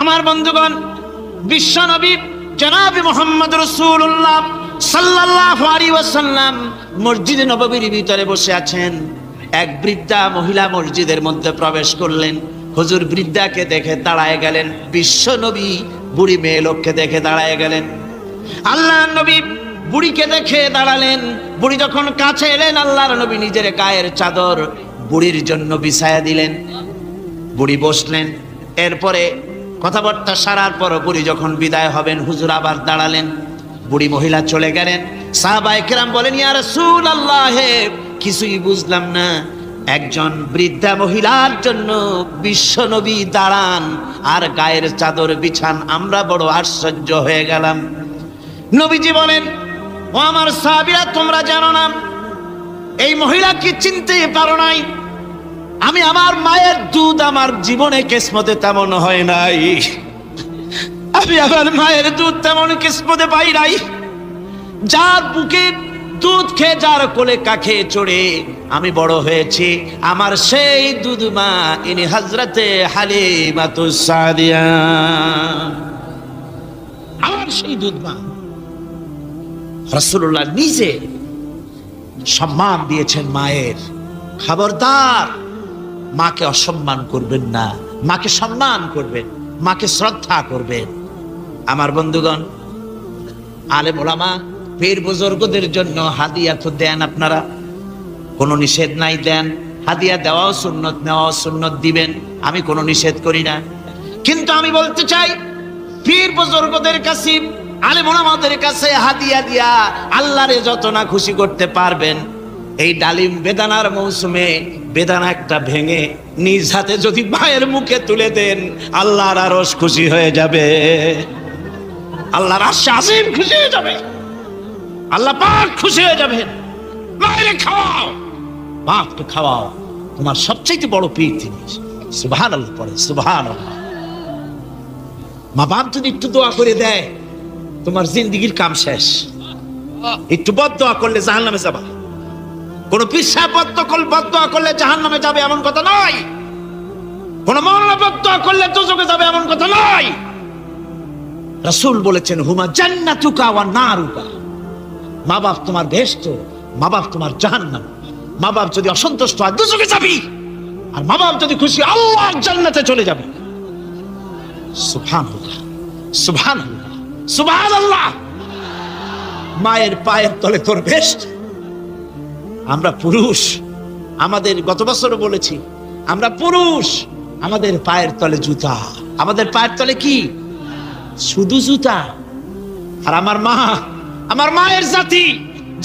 আমার বন্ধুগণ, বিশ্ব নবী জনাবে মুহাম্মদ রাসূলুল্লাহ সাল্লাল্লাহু আলাইহি ওয়াসাল্লাম মসজিদে নববীর ভিতরে বসে আছেন। এক বৃদ্ধা মহিলা মসজিদের মধ্যে প্রবেশ করলেন। হুজুর বৃদ্ধাকে দেখে দাঁড়ায় গেলেন, বিশ্ব নবী বুড়ি মেয়ে লোককে দেখে দাঁড়ায় গেলেন। আল্লাহর নবী বুড়িকে দেখে দাঁড়ালেন। বুড়ি যখন কাছে এলেন, আল্লাহর নবী নিজের গায়ের চাদর বুড়ির জন্য বিছায়া দিলেন। বুড়ি বসলেন। এরপরে কথাবার্তা সারার পর বুড়ি যখন বিদায় হবেন, হুজুর আবার দাঁড়ালেন। বুড়ি মহিলা চলে গেলেন। সাহাবায়ে কেরাম বলেন, ইয়া রাসূলুল্লাহ, কিছুই বুঝলাম না, একজন বৃদ্ধা মহিলার জন্য বিশ্ব নবী দাঁড়ান আর গায়ের চাদর বিছান, আমরা বড় আশ্চর্য হয়ে গেলাম। নবীজি বলেন, ও আমার সাহাবীরা, তোমরা জানো না এই মহিলাকে চিনতে পারো নাই? আমি আমার মায়ের দুধ আমার জীবনে কিসমতে তেমন হয় নাই। আমি আমার মায়ের দুধ তেমন কিসমতে পাই নাই। যার বুকে দুধ খেয়ে, যার কোলে কাখে চড়ে আমি বড় হয়েছি, আমার সেই দুধ মা ইনি হযরতে হালিমাতুস সাদিয়া, আমার সেই দুধ মা। রাসূলুল্লাহ নিজে সম্মান দিয়েছেন মায়ের। খবরদার, মাকে অসম্মান করবেন না, মাকে সম্মান করবেন, মাকে শ্রদ্ধা করবেন। আমার বন্ধুগণ, আলেম ওলামা পীর বুজুর্গদের জন্য হাদিয়া তো দেন, আপনারা কোনো নিষেধ নাই, দেন। হাদিয়া দেওয়াও সুন্নত, নেওয়াও সুন্নত, দিবেন, আমি কোনো নিষেধ করি না। কিন্তু আমি বলতে চাই, পীর বুজুর্গদের কাছে, আলেম ওলামাদের কাছে হাদিয়া দিয়া আল্লাহরে যত না খুশি করতে পারবেন, এই ডালিম বেদানার মৌসুমে বেদানা একটা ভেঙে নিজ হাতে যদি মায়ের মুখে তুলে দেন, আল্লাহর আরশ খুশি হয়ে যাবে, আল্লাহর আরশ আজিম খুশি হয়ে যাবে, আল্লাহ পাক খুশি হয়ে যাবেন। মায়ের খাওয়াও, বাপকে খাওয়াও, তোমার সবচেয়ে বড় পীর তিনি। সুবহানাল্লাহ পড়ে, সুবহানাল্লাহ। মা বাপ যদি একটু দোয়া করে দেয়, তোমার জিন্দেগির কাম শেষ। একটু বদদোয়া করলে জাহান্নামে যাবা। কোন পীর সাহেব বদদোয়া করলে জাহান্নামে যাবে এমন কথা নয়। কোন মাওলানা বদদোয়া করলে দোজখে যাবে এমন কথা নয়। রাসূল বলেছেন, হুমা জান্নাতুকা ওয়া নারুকা। মা বাপ তোমার বেহেশত, মা বাপ তোমার জাহান্নাম। মা বাপ যদি অসন্তুষ্ট হয়, দোজখে যাবি, আর মা বাপ যদি খুশি, আল্লাহর জান্নাতে চলে যাবে। সুবহানাল্লাহ, সুবহানাল্লাহ, সুবহানাল্লাহ। মায়ের পায়ের তলে তোর বেহেশত। আমরা পুরুষ, আমাদের গত বছরও বলেছি, আমরা পুরুষ, আমাদের পায়ের তলে জুতা। আমাদের পায়ের তলে কি? শুধু জুতা। আর আমার মা, আমার মায়ের জাতি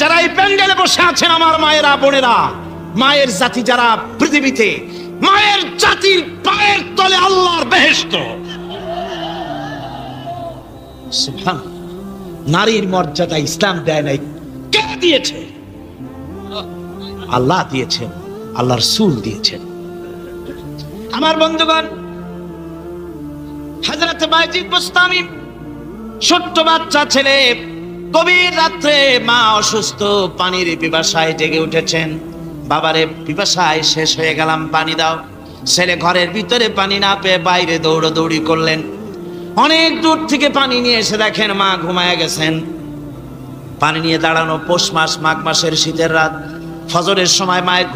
যারা এই প্যান্ডেলে বসে আছেন, আমার মায়েরা, বোনেরা, মায়ের জাতি যারা পৃথিবীতে, মায়ের জাতির পায়ের তলে আল্লাহর বেহেশত। সুবহানাল্লাহ। নারীর মর্যাদা ইসলাম দেয় নাই, কে দিয়েছে? আল্লাহ দিয়েছেন, আল্লাহ রাসূল দিয়েছেন। আমার বন্ধুগণ, হযরত বাইজিদ বুস্তামি, ছোট্ট বাচ্চা ছেলে, গভীর রাত্রে মা অসুস্থ, পানির পিপাসায় জেগে উঠেছেন। বাবারে, পিপাসায় শেষ হয়ে গেলাম, পানি দাও। ছেলে ঘরের ভিতরে পানি না পেয়ে বাইরে দৌড়াদৌড়ি করলেন। অনেক দূর থেকে পানি নিয়ে এসে দেখেন মা ঘুমায় গেছেন। পানি নিয়ে দাঁড়ানো, পৌষ মাস, মাঘ মাসের শীতের রাত, ফজরের সময় মায়ের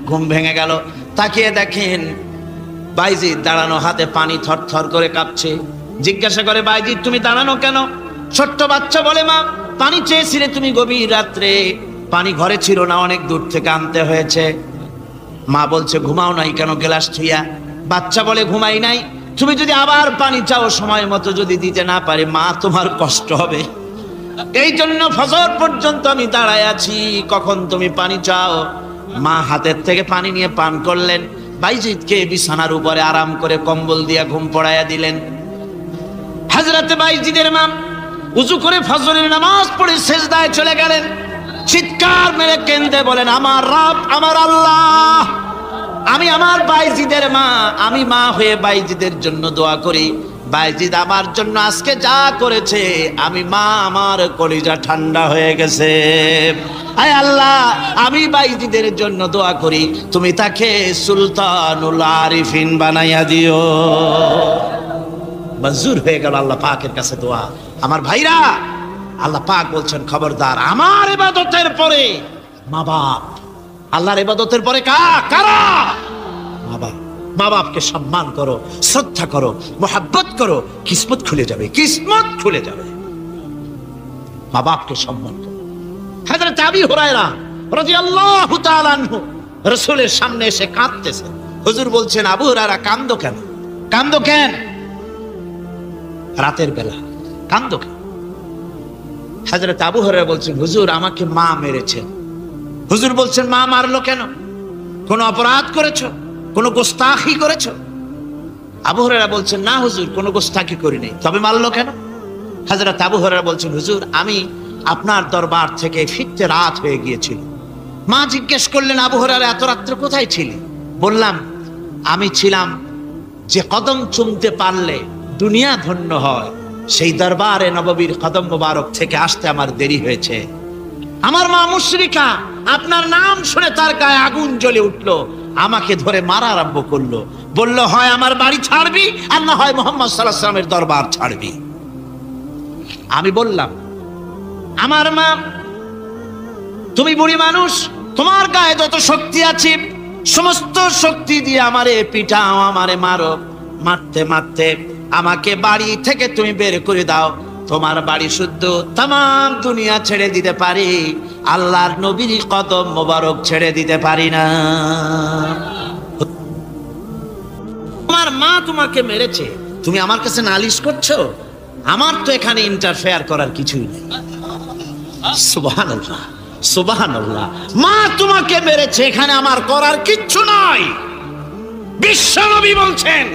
ঘুম ভেঙে গেল। তাকিয়ে দেখেন বাইজিদ দাঁড়ানো, হাতে পানি থরথর করে কাঁপছে। জিজ্ঞাসা করে, বাইজিদ তুমি দাঁড়ানো কেন? ছোট্ট বাচ্চা বলে, মা পানি চেয়েছিলে তুমি গভীর রাত্রে, পানি ঘরে ছিল না, অনেক দূর থেকে আনতে হয়েছে। মা বলছে, ঘুমাও নাই কেন গ্লাস ছুঁয়া? বাচ্চা বলে, ঘুমাই নাই, তুমি যদি আবার পানি চাও, সময় মতো যদি দিতে না পারে, মা তোমার কষ্ট হবে। এই জন্য ফজর পর্যন্ত আমি দাঁড়ায় আছি, কখন তুমি পানি চাও। মা হাতের থেকে পানি নিয়ে পান করলেন। বাইজিদকে বিছানার উপরে আরাম করে কম্বল দিয়ে ঘুম পড়াইয়া দিলেন। হযরতে বাইজিদের মা উযু করে ফজরের নামাজ পড়ে সিজদায় চলে গেলেন। চিৎকার মেরে কেঁদে বলেন, আমার রব, আমার আল্লাহ, আমি আমার বাইজিদের মা, আমি মা হয়ে বাইজিদের জন্য দোয়া করি। বাইজিদ আমার জন্য আজকে যা করেছে, আমি মা, আমার কলিজা ঠান্ডা হয়ে গেছে। আয় আল্লাহ, আমি বাইজিদের জন্য দোয়া করি, তুমি তাকে সুলতানুল আরিফিন বানাইয়া দিও। মঞ্জুর হয়ে গেল আল্লাহ পাকের কাছে দোয়া। আমার ভাইরা, আল্লাহ পাক বলছেন খবরদার আমার ইবাদতের পরে মা বাপ, আল্লাহর ইবাদতের পরে কারা? মা বাপ। মা বাপকে সম্মান করো, শ্রদ্ধা করো, মোহাব্বত করো, কিসমত খুলে যাবে, কিসমত খুলে যাবে। মা বাপকে সম্মান করো। হযরত আবু হুরায়রা রাদিয়াল্লাহু তাআলা আনহু রাসূলের সামনে এসে কাঁদতেছে। হুজুর বলছেন, আবু হুরায়রা কান্দো কেন? কান্দো কেন? রাতের বেলা কান্দো কেন? হযরত আবু হুরায়রা বলছেন, হুজুর আমাকে মা মেরেছেন। হুজুর বলছেন, মা মারলো কেন? কোন অপরাধ করেছো? কোন গোস্তাখি করেছো? আবু হুরায়রা বলছেন, না হুজুর, কোন গোস্তাখি করিনি। তবে মারলো কেন? হযরত আবু হুরায়রা বলছেন, হুজুর আমি আপনার দরবার থেকে ফিরতে রাত হয়ে গিয়েছিল। মা জিজ্ঞেস করলেন, আবু হুরায়রা এত রাত্রে কোথায় ছিলি? বললাম, আমি ছিলাম যে কদম চুমতে পারলে দুনিয়া ধন্য হয়, সেই দরবারে নববীর কদম মোবারক থেকে আসতে আমার দেরি হয়েছে। আমার মা মুশরিকা, আপনার নাম শুনে তার গায়ে আগুন জ্বলে উঠলো, আমাকে ধরে মারা আরম্ভ করলো। বলল, হয় আমার বাড়ি ছাড়বি আর না হয় মুহাম্মদ সাল্লাল্লাহু আলাইহি ওয়াসাল্লামের দরবার ছাড়বি। আমি বললাম, আমার মা, তুমি বুড়ি মানুষ, তোমার গায়ে যত শক্তি আছে সমস্ত শক্তি দিয়ে আমারে পিটাও, আমারে মারো। মারতে মারতে আমাকে বাড়ি থেকে তুমি বের করে দাও। তোমার বাড়ি শুদ্ধ তামাম দুনিয়া ছেড়ে দিতে পারি, আল্লাহর নবীর কদম মোবারক ছেড়ে দিতে পারি না। তোমার মা তোমাকে মেরেছে, তুমি আমার কাছে নালিশ করছো? আমার তো এখানে ইন্টারফেয়ার করার কিছুই নেই। সুবহানাল্লাহ, সুবহানাল্লাহ। মা তোমাকে মেরেছে, এখানে আমার করার কিচ্ছু নাই। বিশ্ব নবী বলছেন,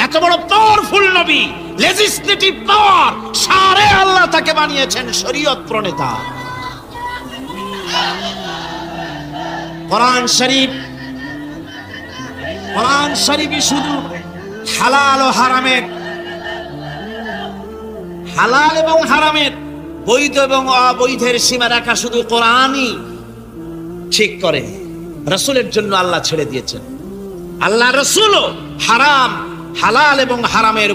এত বড় পাওয়ারফুল নবী, লেজিসলেটিভ পাওয়ার, সারে আল্লাহ তাকে বানিয়েছেন শরীয়ত প্রণেতা। কোরআন শরীফ, কোরআন শরীফই শুধু হালাল ও হারামের, হালাল এবং হারামের, বৈধ এবং অবৈধের সীমা রাখা শুধু কোরআনই ঠিক করে। রাসূলের জন্য আল্লাহ ছেড়ে দিয়েছেন। আল্লাহ রাসূলও হারাম, হালাল এবং হারামের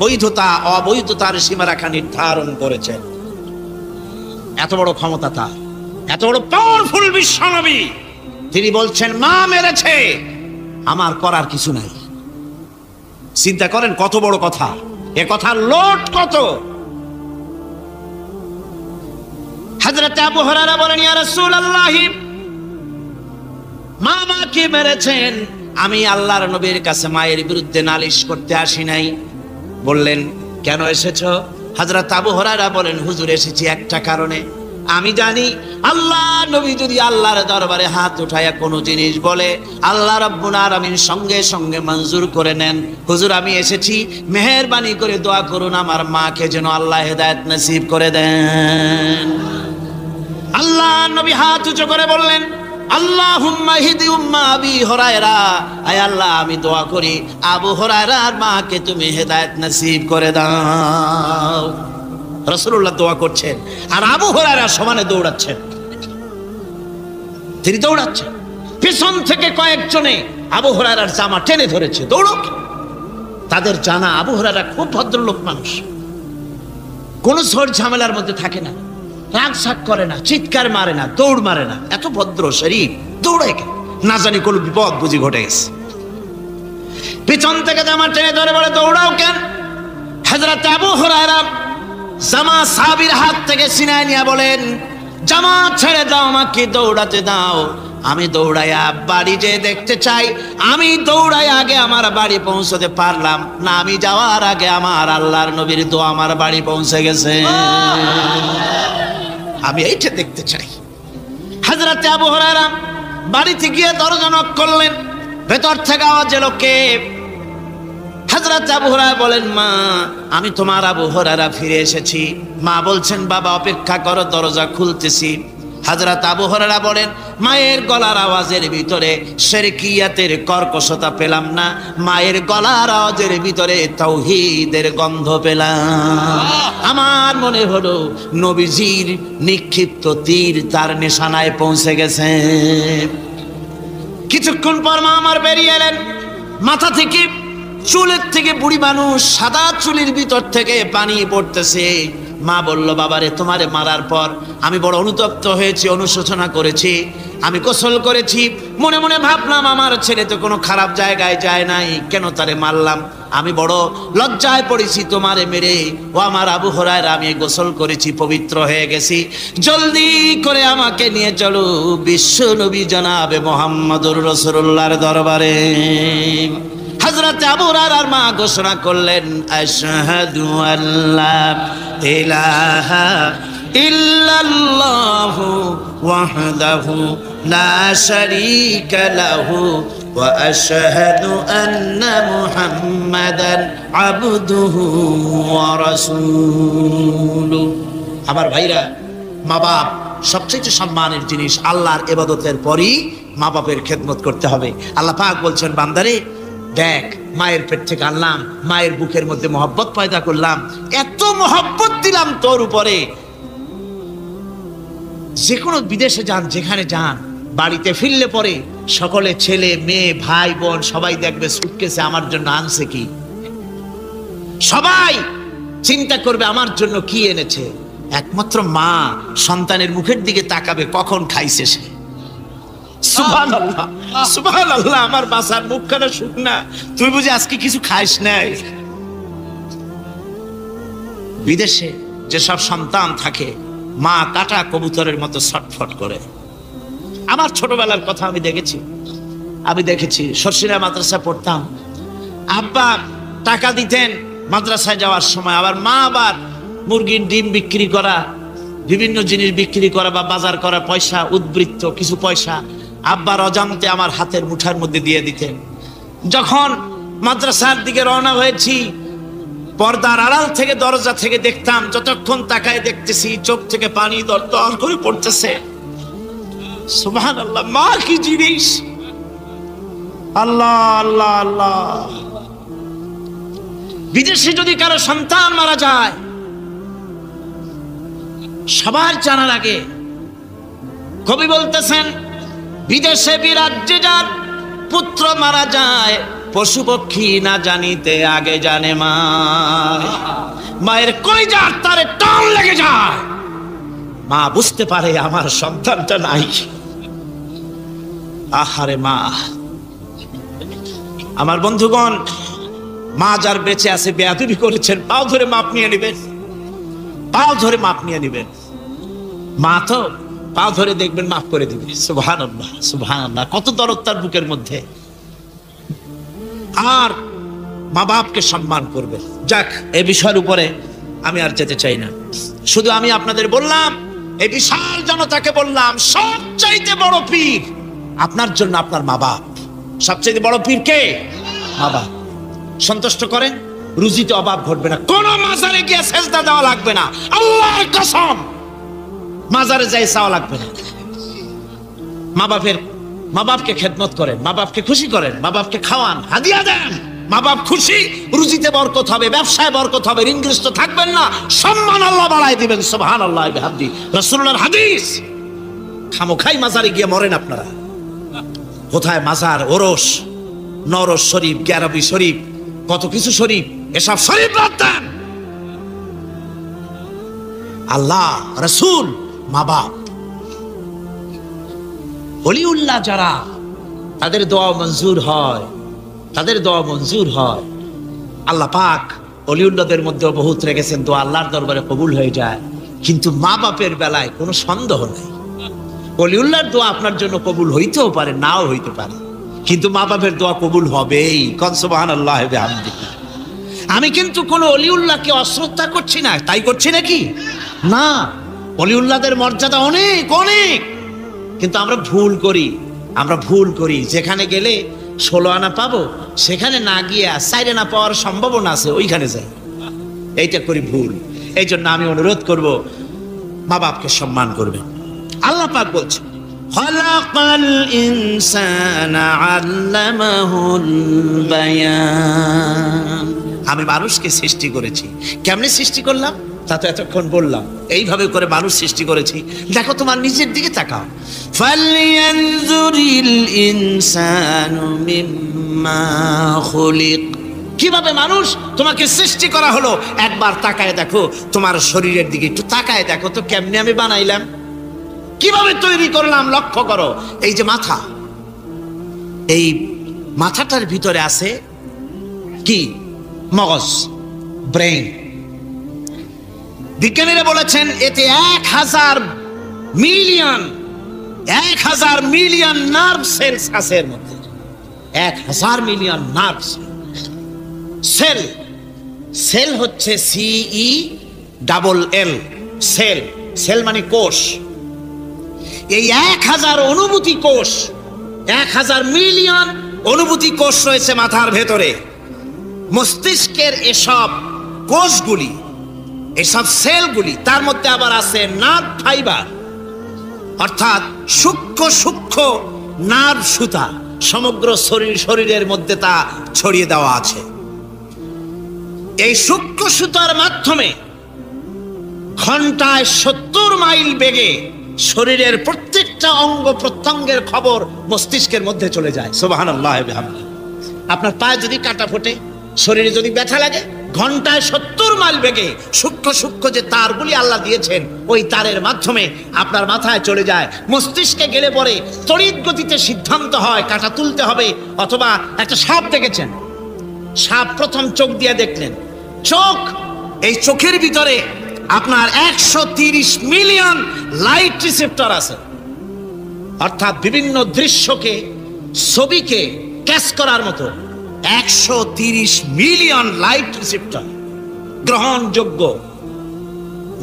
বৈধতা অবৈধতার সীমারেখা নির্ধারণ করেছেন। এত বড় ক্ষমতা তার, এত বড় পাওয়ারফুল বিশ্বনবী। তিনি বলছেন, মা মেরেছে, আমার করার কিছু নাই। চিন্তা করেন কত বড় কথা, এ কথার লোড কত। হযরত আবু হুরায়রা বলেন, ইয়া রাসূলুল্লাহ, মা মাকে মেরেছেন, আমি আল্লাহর নবীর কাছে মায়ের বিরুদ্ধে নালিশ করতে আসি নাই। বললেন, কেন এসেছো? হযরত আবু হুরায়রা বলেন, হুজুর এসেছি একটা কারণে। আমি জানি আল্লাহ নবী যদি আল্লাহর দরবারে হাত উঠায়া কোনো জিনিস বলে, আল্লাহ রাব্বুল আলামিন সঙ্গে সঙ্গে মঞ্জুর করে নেন। হুজুর আমি এসেছি, মেহেরবানি করে দোয়া করুন আমার মাকে যেন আল্লাহ হেদায়েত নসিব করে দেন। আল্লাহ নবী হাত উঁচু করে বললেন, আল্লাহুম্মা হিদি উম্মা আবি হুরায়রা, আয় আল্লাহ আমি দোয়া করি আবু হুরায়রার মাকে তুমি হেদায়েত নসিব করে দাও। রাসূলুল্লাহ দোয়া করছেন আর আবু হুরায়রা সমানে দৌড়াচ্ছেন। তিনি দৌড়াচ্ছেন, পিছন থেকে কয়েকজনে আবু হুরায়রার জামা টেনে ধরেছে, দৌড়ক। তাদের জানা আবু হুরায়রা খুব ভদ্রলোক মানুষ, কোন ঝড় ঝামেলার মধ্যে থাকে না, রাগ সাগ করে না, চিৎকার মারে না, দৌড় মারে না, এত ভদ্র শরীর, দৌড়ে কেন? না জানি কোন বিপদ বুঝি ঘটে গেছে। পিছন থেকে জামা টেনে ধরে বলে, দৌড়াও কেন? হযরত আবু হুরায়রা জামা সাহাবীর হাত থেকে ছিনায় নিয়ে বলেন, জামা ছেড়ে দাও, আমাকে দৌড়াতে দাও। আমি দৌড়াইয়া বাড়ি যে দেখতে চাই, আমি দৌড়াই আগে আমার বাড়ি পৌঁছতে পারলাম না, আমি যাওয়ার আগে আমার আল্লাহর নবীর দোয়া আমার বাড়ি পৌঁছে গেছে, আমি এইটা দেখতে চাই। হযরত আবু হুরায়রা বাড়িতে গিয়ে দরজা নক করলেন, ভেতর থেকে আওয়াজ এলো, কে? হযরত আবু হুরায়রা বলেন, মা আমি তোমার আবু হুরায়রা ফিরে এসেছি। মা বলছেন, বাবা অপেক্ষা করো, দরজা খুলতেছি। হযরত আবু হুরায়রা বলেন, মায়ের গলার আওয়াজের ভিতরে শিরকিয়াতের কর্কশতা পেলাম না, মায়ের গলার আওয়াজের ভিতরে তাওহীদের গন্ধ পেলাম। আমার মনে হলো নবীজির নিক্ষিপ্ত তীর তার নিশানায় পৌঁছে গেছে। কিছুক্ষণ পর মা আমার বেরিয়ে এলেন, মাথা থেকে চুলের থেকে বুড়ি মানুষ, সাদা চুলের ভিতর থেকে পানি পড়তেছে। মা বলল, বাবারে তোমারে মারার পর আমি বড় অনুতপ্ত হয়েছি, অনুশোচনা করেছি, আমি গোসল করেছি, মনে মনে ভাবলাম আমার ছেলে তো কোনো খারাপ জায়গায় যায় নাই, কেন তারে মারলাম, আমি বড় লজ্জায় পড়েছি তোমারে মেরে। ও আমার আবু হুরায়রা, আমি গোসল করেছি, পবিত্র হয়ে গেছি, জলদি করে আমাকে নিয়ে চলো বিশ্ব নবী জনাবে মুহাম্মদুর রাসূলুল্লাহর দরবারে। হযরত আবু হুরায়রার মা ঘোষণা করলেন, আশহাদু আল্লা ইলাহা ইল্লাল্লাহু ওয়াহদাহু লা শারীকা লাহু ওয়া আশহাদু আন্না মুহাম্মাদান আবদুহু ওয়া রাসূলুহু। আমার ভাইরা, মা বাপ সবচেয়ে সম্মানের জিনিস। আল্লাহর ইবাদতের পরই মা বাপের খেদমত করতে হবে। আল্লাহ পাক বলছেন, বান্দারে দেখ, মায়ের পেট থেকে আনলাম, মায়ের বুকের মধ্যে মহব্বত পয়দা করলাম, এত মহব্বত দিলাম তোর উপরে, যে কোনো বিদেশে যান, যেখানে যান, বাড়িতে ফিরলে পরে সকলে, ছেলে মেয়ে ভাই বোন সবাই দেখবে সুটকেসে আমার জন্য আনছে কি, সবাই চিন্তা করবে আমার জন্য কি এনেছে। একমাত্র মা সন্তানের মুখের দিকে তাকাবে, কখন খাইছে সে। সুবহানাল্লাহ, সুবহানাল্লাহ, আমার বাসার মুখখানা শুকনা, তুই বুঝি আজকে কিছু খাইস নাই। বিদেশে যেসব সন্তান থাকে, মা কাটা কবুতরের মতো ছটফট করে। আমার ছোটবেলার কথা আমি দেখেছি, সরসিরা মাদ্রাসা পড়তাম, আব্বা টাকা দিতেন মাদ্রাসায় যাওয়ার সময়, আবার মা আবার মুরগির ডিম বিক্রি করা, বিভিন্ন জিনিস বিক্রি করা বা বাজার করা পয়সা, উদ্বৃত্ত কিছু পয়সা আব্বার অজান্তে আমার হাতের মুঠার মধ্যে দিয়ে দিতেন। যখন মাদ্রাসার দিকে রওনা হয়েছি, পর্দার আড়াল থেকে, দরজা থেকে দেখতাম, যতক্ষণ তাকায় দেখতেছি চোখ থেকে পানি দরদর করে পড়তেছে। সুবহানাল্লাহ, মা কি জিনিস! আল্লাহ আল্লাহ আল্লাহ। বিদেশে যদি কারো সন্তান মারা যায়, সবার জানার আগে কবি বলতেছেন, বিদেশে বিরাজ্যে যার পুত্র মারা যায়, পশু পক্ষী না জানিতে আগে জানে মা। মায়ের কলিজার তারে টান লেগে যায়, মা বুঝতে পারে আমার সন্তানটা নাই। আহারে মা! আমার বন্ধুগণ, মা যার বেঁচে আছে, বেয়াদবি করেছেন, পাও ধরে মাপ নিয়ে নেবেন, পাও ধরে মাপ নিয়ে নেবেন। মা তো পাও ধরে দেখবেন, মাফ করে দিবে। সুবহানাল্লাহ, সুবহানাল্লাহ, কত দরদ তার বুকের মধ্যে। আর মা বাপকে সম্মান করবে। যাক, এই বিষয়ের উপরে আমি আর যেতে চাই না, শুধু আমি আপনাদের বললাম, এই বিশাল জনতাকে বললাম, সবচাইতে বড় পীর আপনার জন্য আপনার মা বাপ। সবচাইতে বড় পীর কে? মা বাপ। সন্তুষ্ট করেন, রুজিতে অভাব ঘটবে না, কোন মাজারে গিয়ে সেজদা দেওয়া লাগবে না, আল্লাহর কসম, মাজারে যাই চাওয়া লাগবে না। মা বাপকে খেদমত করেন, মা বাপকে খুশি করেন, মা বাপকে খাওয়ান, হাদিয়া দেন, মা বাপ খুশি, রুজিতে বরকত হবে, ব্যবসায় বরকত হবে, ঋণগ্রস্ত থাকবেন না, সম্মান আল্লাহ বাড়ায় দিবেন। সুবহানাল্লাহ, বিহামদি, রাসূলুল্লাহর হাদিস। খামোখাই মাজারে গিয়ে মরেন আপনারা। কোথায় মাজার, ওরস, নরস শরীফ, গ্যারাবি শরীফ, কত কিছু শরীফ, এসব শরীফ বাদ দেন। আল্লাহ, রাসূল, মা বাপ, ওলিউল্লাহ যারা, তাদের দোয়া মঞ্জুর হয়, তাদের দোয়া মঞ্জুর হয়। আল্লাহ পাক ওলিউল্লাহদের মধ্যে বহুত রেখেছেন, দোয়া আল্লাহর দরবারে কবুল হয়ে যায়। কিন্তু মা বাপের বেলায় কোনো সন্দেহ নেই, ওলিউল্লাহর দোয়া আপনার জন্য কবুল হইতেও পারে, নাও হইতে পারে, কিন্তু মা বাপের দোয়া কবুল হবেই। কোন সুবহানাল্লাহ বিহামদিহি। আমি কিন্তু কোন ওলিউল্লাহকে অশ্রদ্ধা করছি না, তাই করছি নাকি? না, ওলিউল্লাহদের মর্যাদা অনেক অনেক, কিন্তু আমরা ভুল করি। যেখানে গেলে 16 আনা পাবো, সেখানে না গিয়ে 4 আনা পাওয়ার সম্ভাবনা আছে, ওইখানে যাই, এইটা করি ভুল। এই জন্য আমি অনুরোধ করব, মা বাপকে সম্মান করবেন। আল্লাহ পাক বলছেন, খালাকাল ইনসানা আল্লামাহুল বায়ান। আমি মানুষকে সৃষ্টি করেছি। কেমনে সৃষ্টি করলাম তা তো এতক্ষণ বললাম। এইভাবে করে মানুষ সৃষ্টি করেছি। দেখো, তোমার নিজের দিকে তাকাও। ফালইয়ানজুরিল ইনসানু মিম্মা খুলিক। কিভাবে মানুষ তোমাকে সৃষ্টি করা হলো, একবার তাকায় দেখো, তোমার শরীরের দিকে একটু তাকায় দেখো তো কেমনে আমি বানাইলাম, কিভাবে তৈরি করলাম, লক্ষ্য করো। এই যে মাথা, এই মাথাটার ভিতরে আছে কি? মগজ, ব্রেন। বিজ্ঞানীরা বলেছেন এতে 1000 মিলিয়ন নার্ভ সেলস আছে এর মধ্যে। 1000 মিলিয়ন নার্ভ সেল। সেল হচ্ছে CELL, সেল। সেল মানে কোষ। এই 1000 অনুভূতি কোষ, 1000 মিলিয়ন অনুভূতি কোষ রয়েছে মাথার ভেতরে। মস্তিষ্কের এসব কোষগুলি, এসব সেলগুলি, তার মধ্যে আবার আছে নার্ভ ফাইবার, অর্থাৎ সূক্ষ্ম নার্ভ সুতা সমগ্র শরীরের মধ্যে তা ছড়িয়ে দেওয়া আছে। এই সূক্ষ্ম সুতার মাধ্যমে ঘন্টায় 70 মাইল বেগে শরীরের প্রত্যেকটা অঙ্গ প্রত্যঙ্গের খবর মস্তিষ্কের মধ্যে চলে যায়। সুবহানাল্লাহ। আপনার পায়ে যদি কাটা ফোটে, শরীরে যদি ব্যথা লাগে, ঘন্টায় 70 মাইল বেগে সূক্ষ্ম যে তারগুলি আল্লাহ দিয়েছেন, ওই তারের মাধ্যমে আপনার মাথায় চলে যায়। মস্তিষ্কে গেলে পরে তড়িৎ গতিতে সিদ্ধান্ত হয় কাটা তুলতে হবে, অথবা একটা সাপ দেখেছেন, সাপ প্রথম চোখ দিয়ে দেখলেন, চোখ, এই চোখের ভিতরে আপনার 130 মিলিয়ন লাইট রিসেপ্টর আছে, অর্থাৎ বিভিন্ন দৃশ্যকে, ছবিকে ক্যাচ করার মতো 130 মিলিয়ন লাইট রিসেপ্টর গ্রহণযোগ্য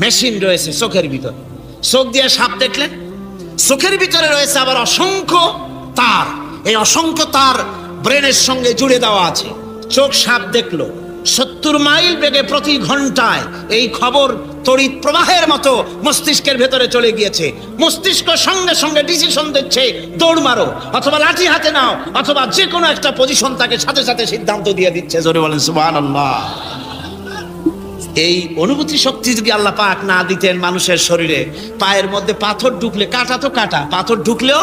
মেশিন রয়েছে চোখের ভিতরে। চোখ দিয়ে সাপ দেখলেন, চোখের ভিতরে রয়েছে আবার অসংখ্য তার। এই অসংখ্য তার ব্রেনের সঙ্গে জুড়ে দেওয়া আছে। চোখ সাপ দেখলো, 70 মাইল বেগে প্রতি ঘন্টায় এই খবর তড়িৎ প্রবাহের মতো মস্তিষ্কের ভেতরে চলে গিয়েছে। মস্তিষ্ক সঙ্গে সঙ্গে ডিসিশন দিচ্ছে, দৌড় মারো, অথবা লাঠি হাতে নাও, অথবা যে কোনো একটা পজিশন তাকে সাথে সাথে সিদ্ধান্ত দিয়ে দিচ্ছে। জোরে বলেন সুবহানাল্লাহ। এই অনুভূতি শক্তি যদি আল্লাহ পাক না দিতেন মানুষের শরীরে, পায়ের মধ্যে পাথর ঢুকলে, কাটা তো কাটা, পাথর ঢুকলেও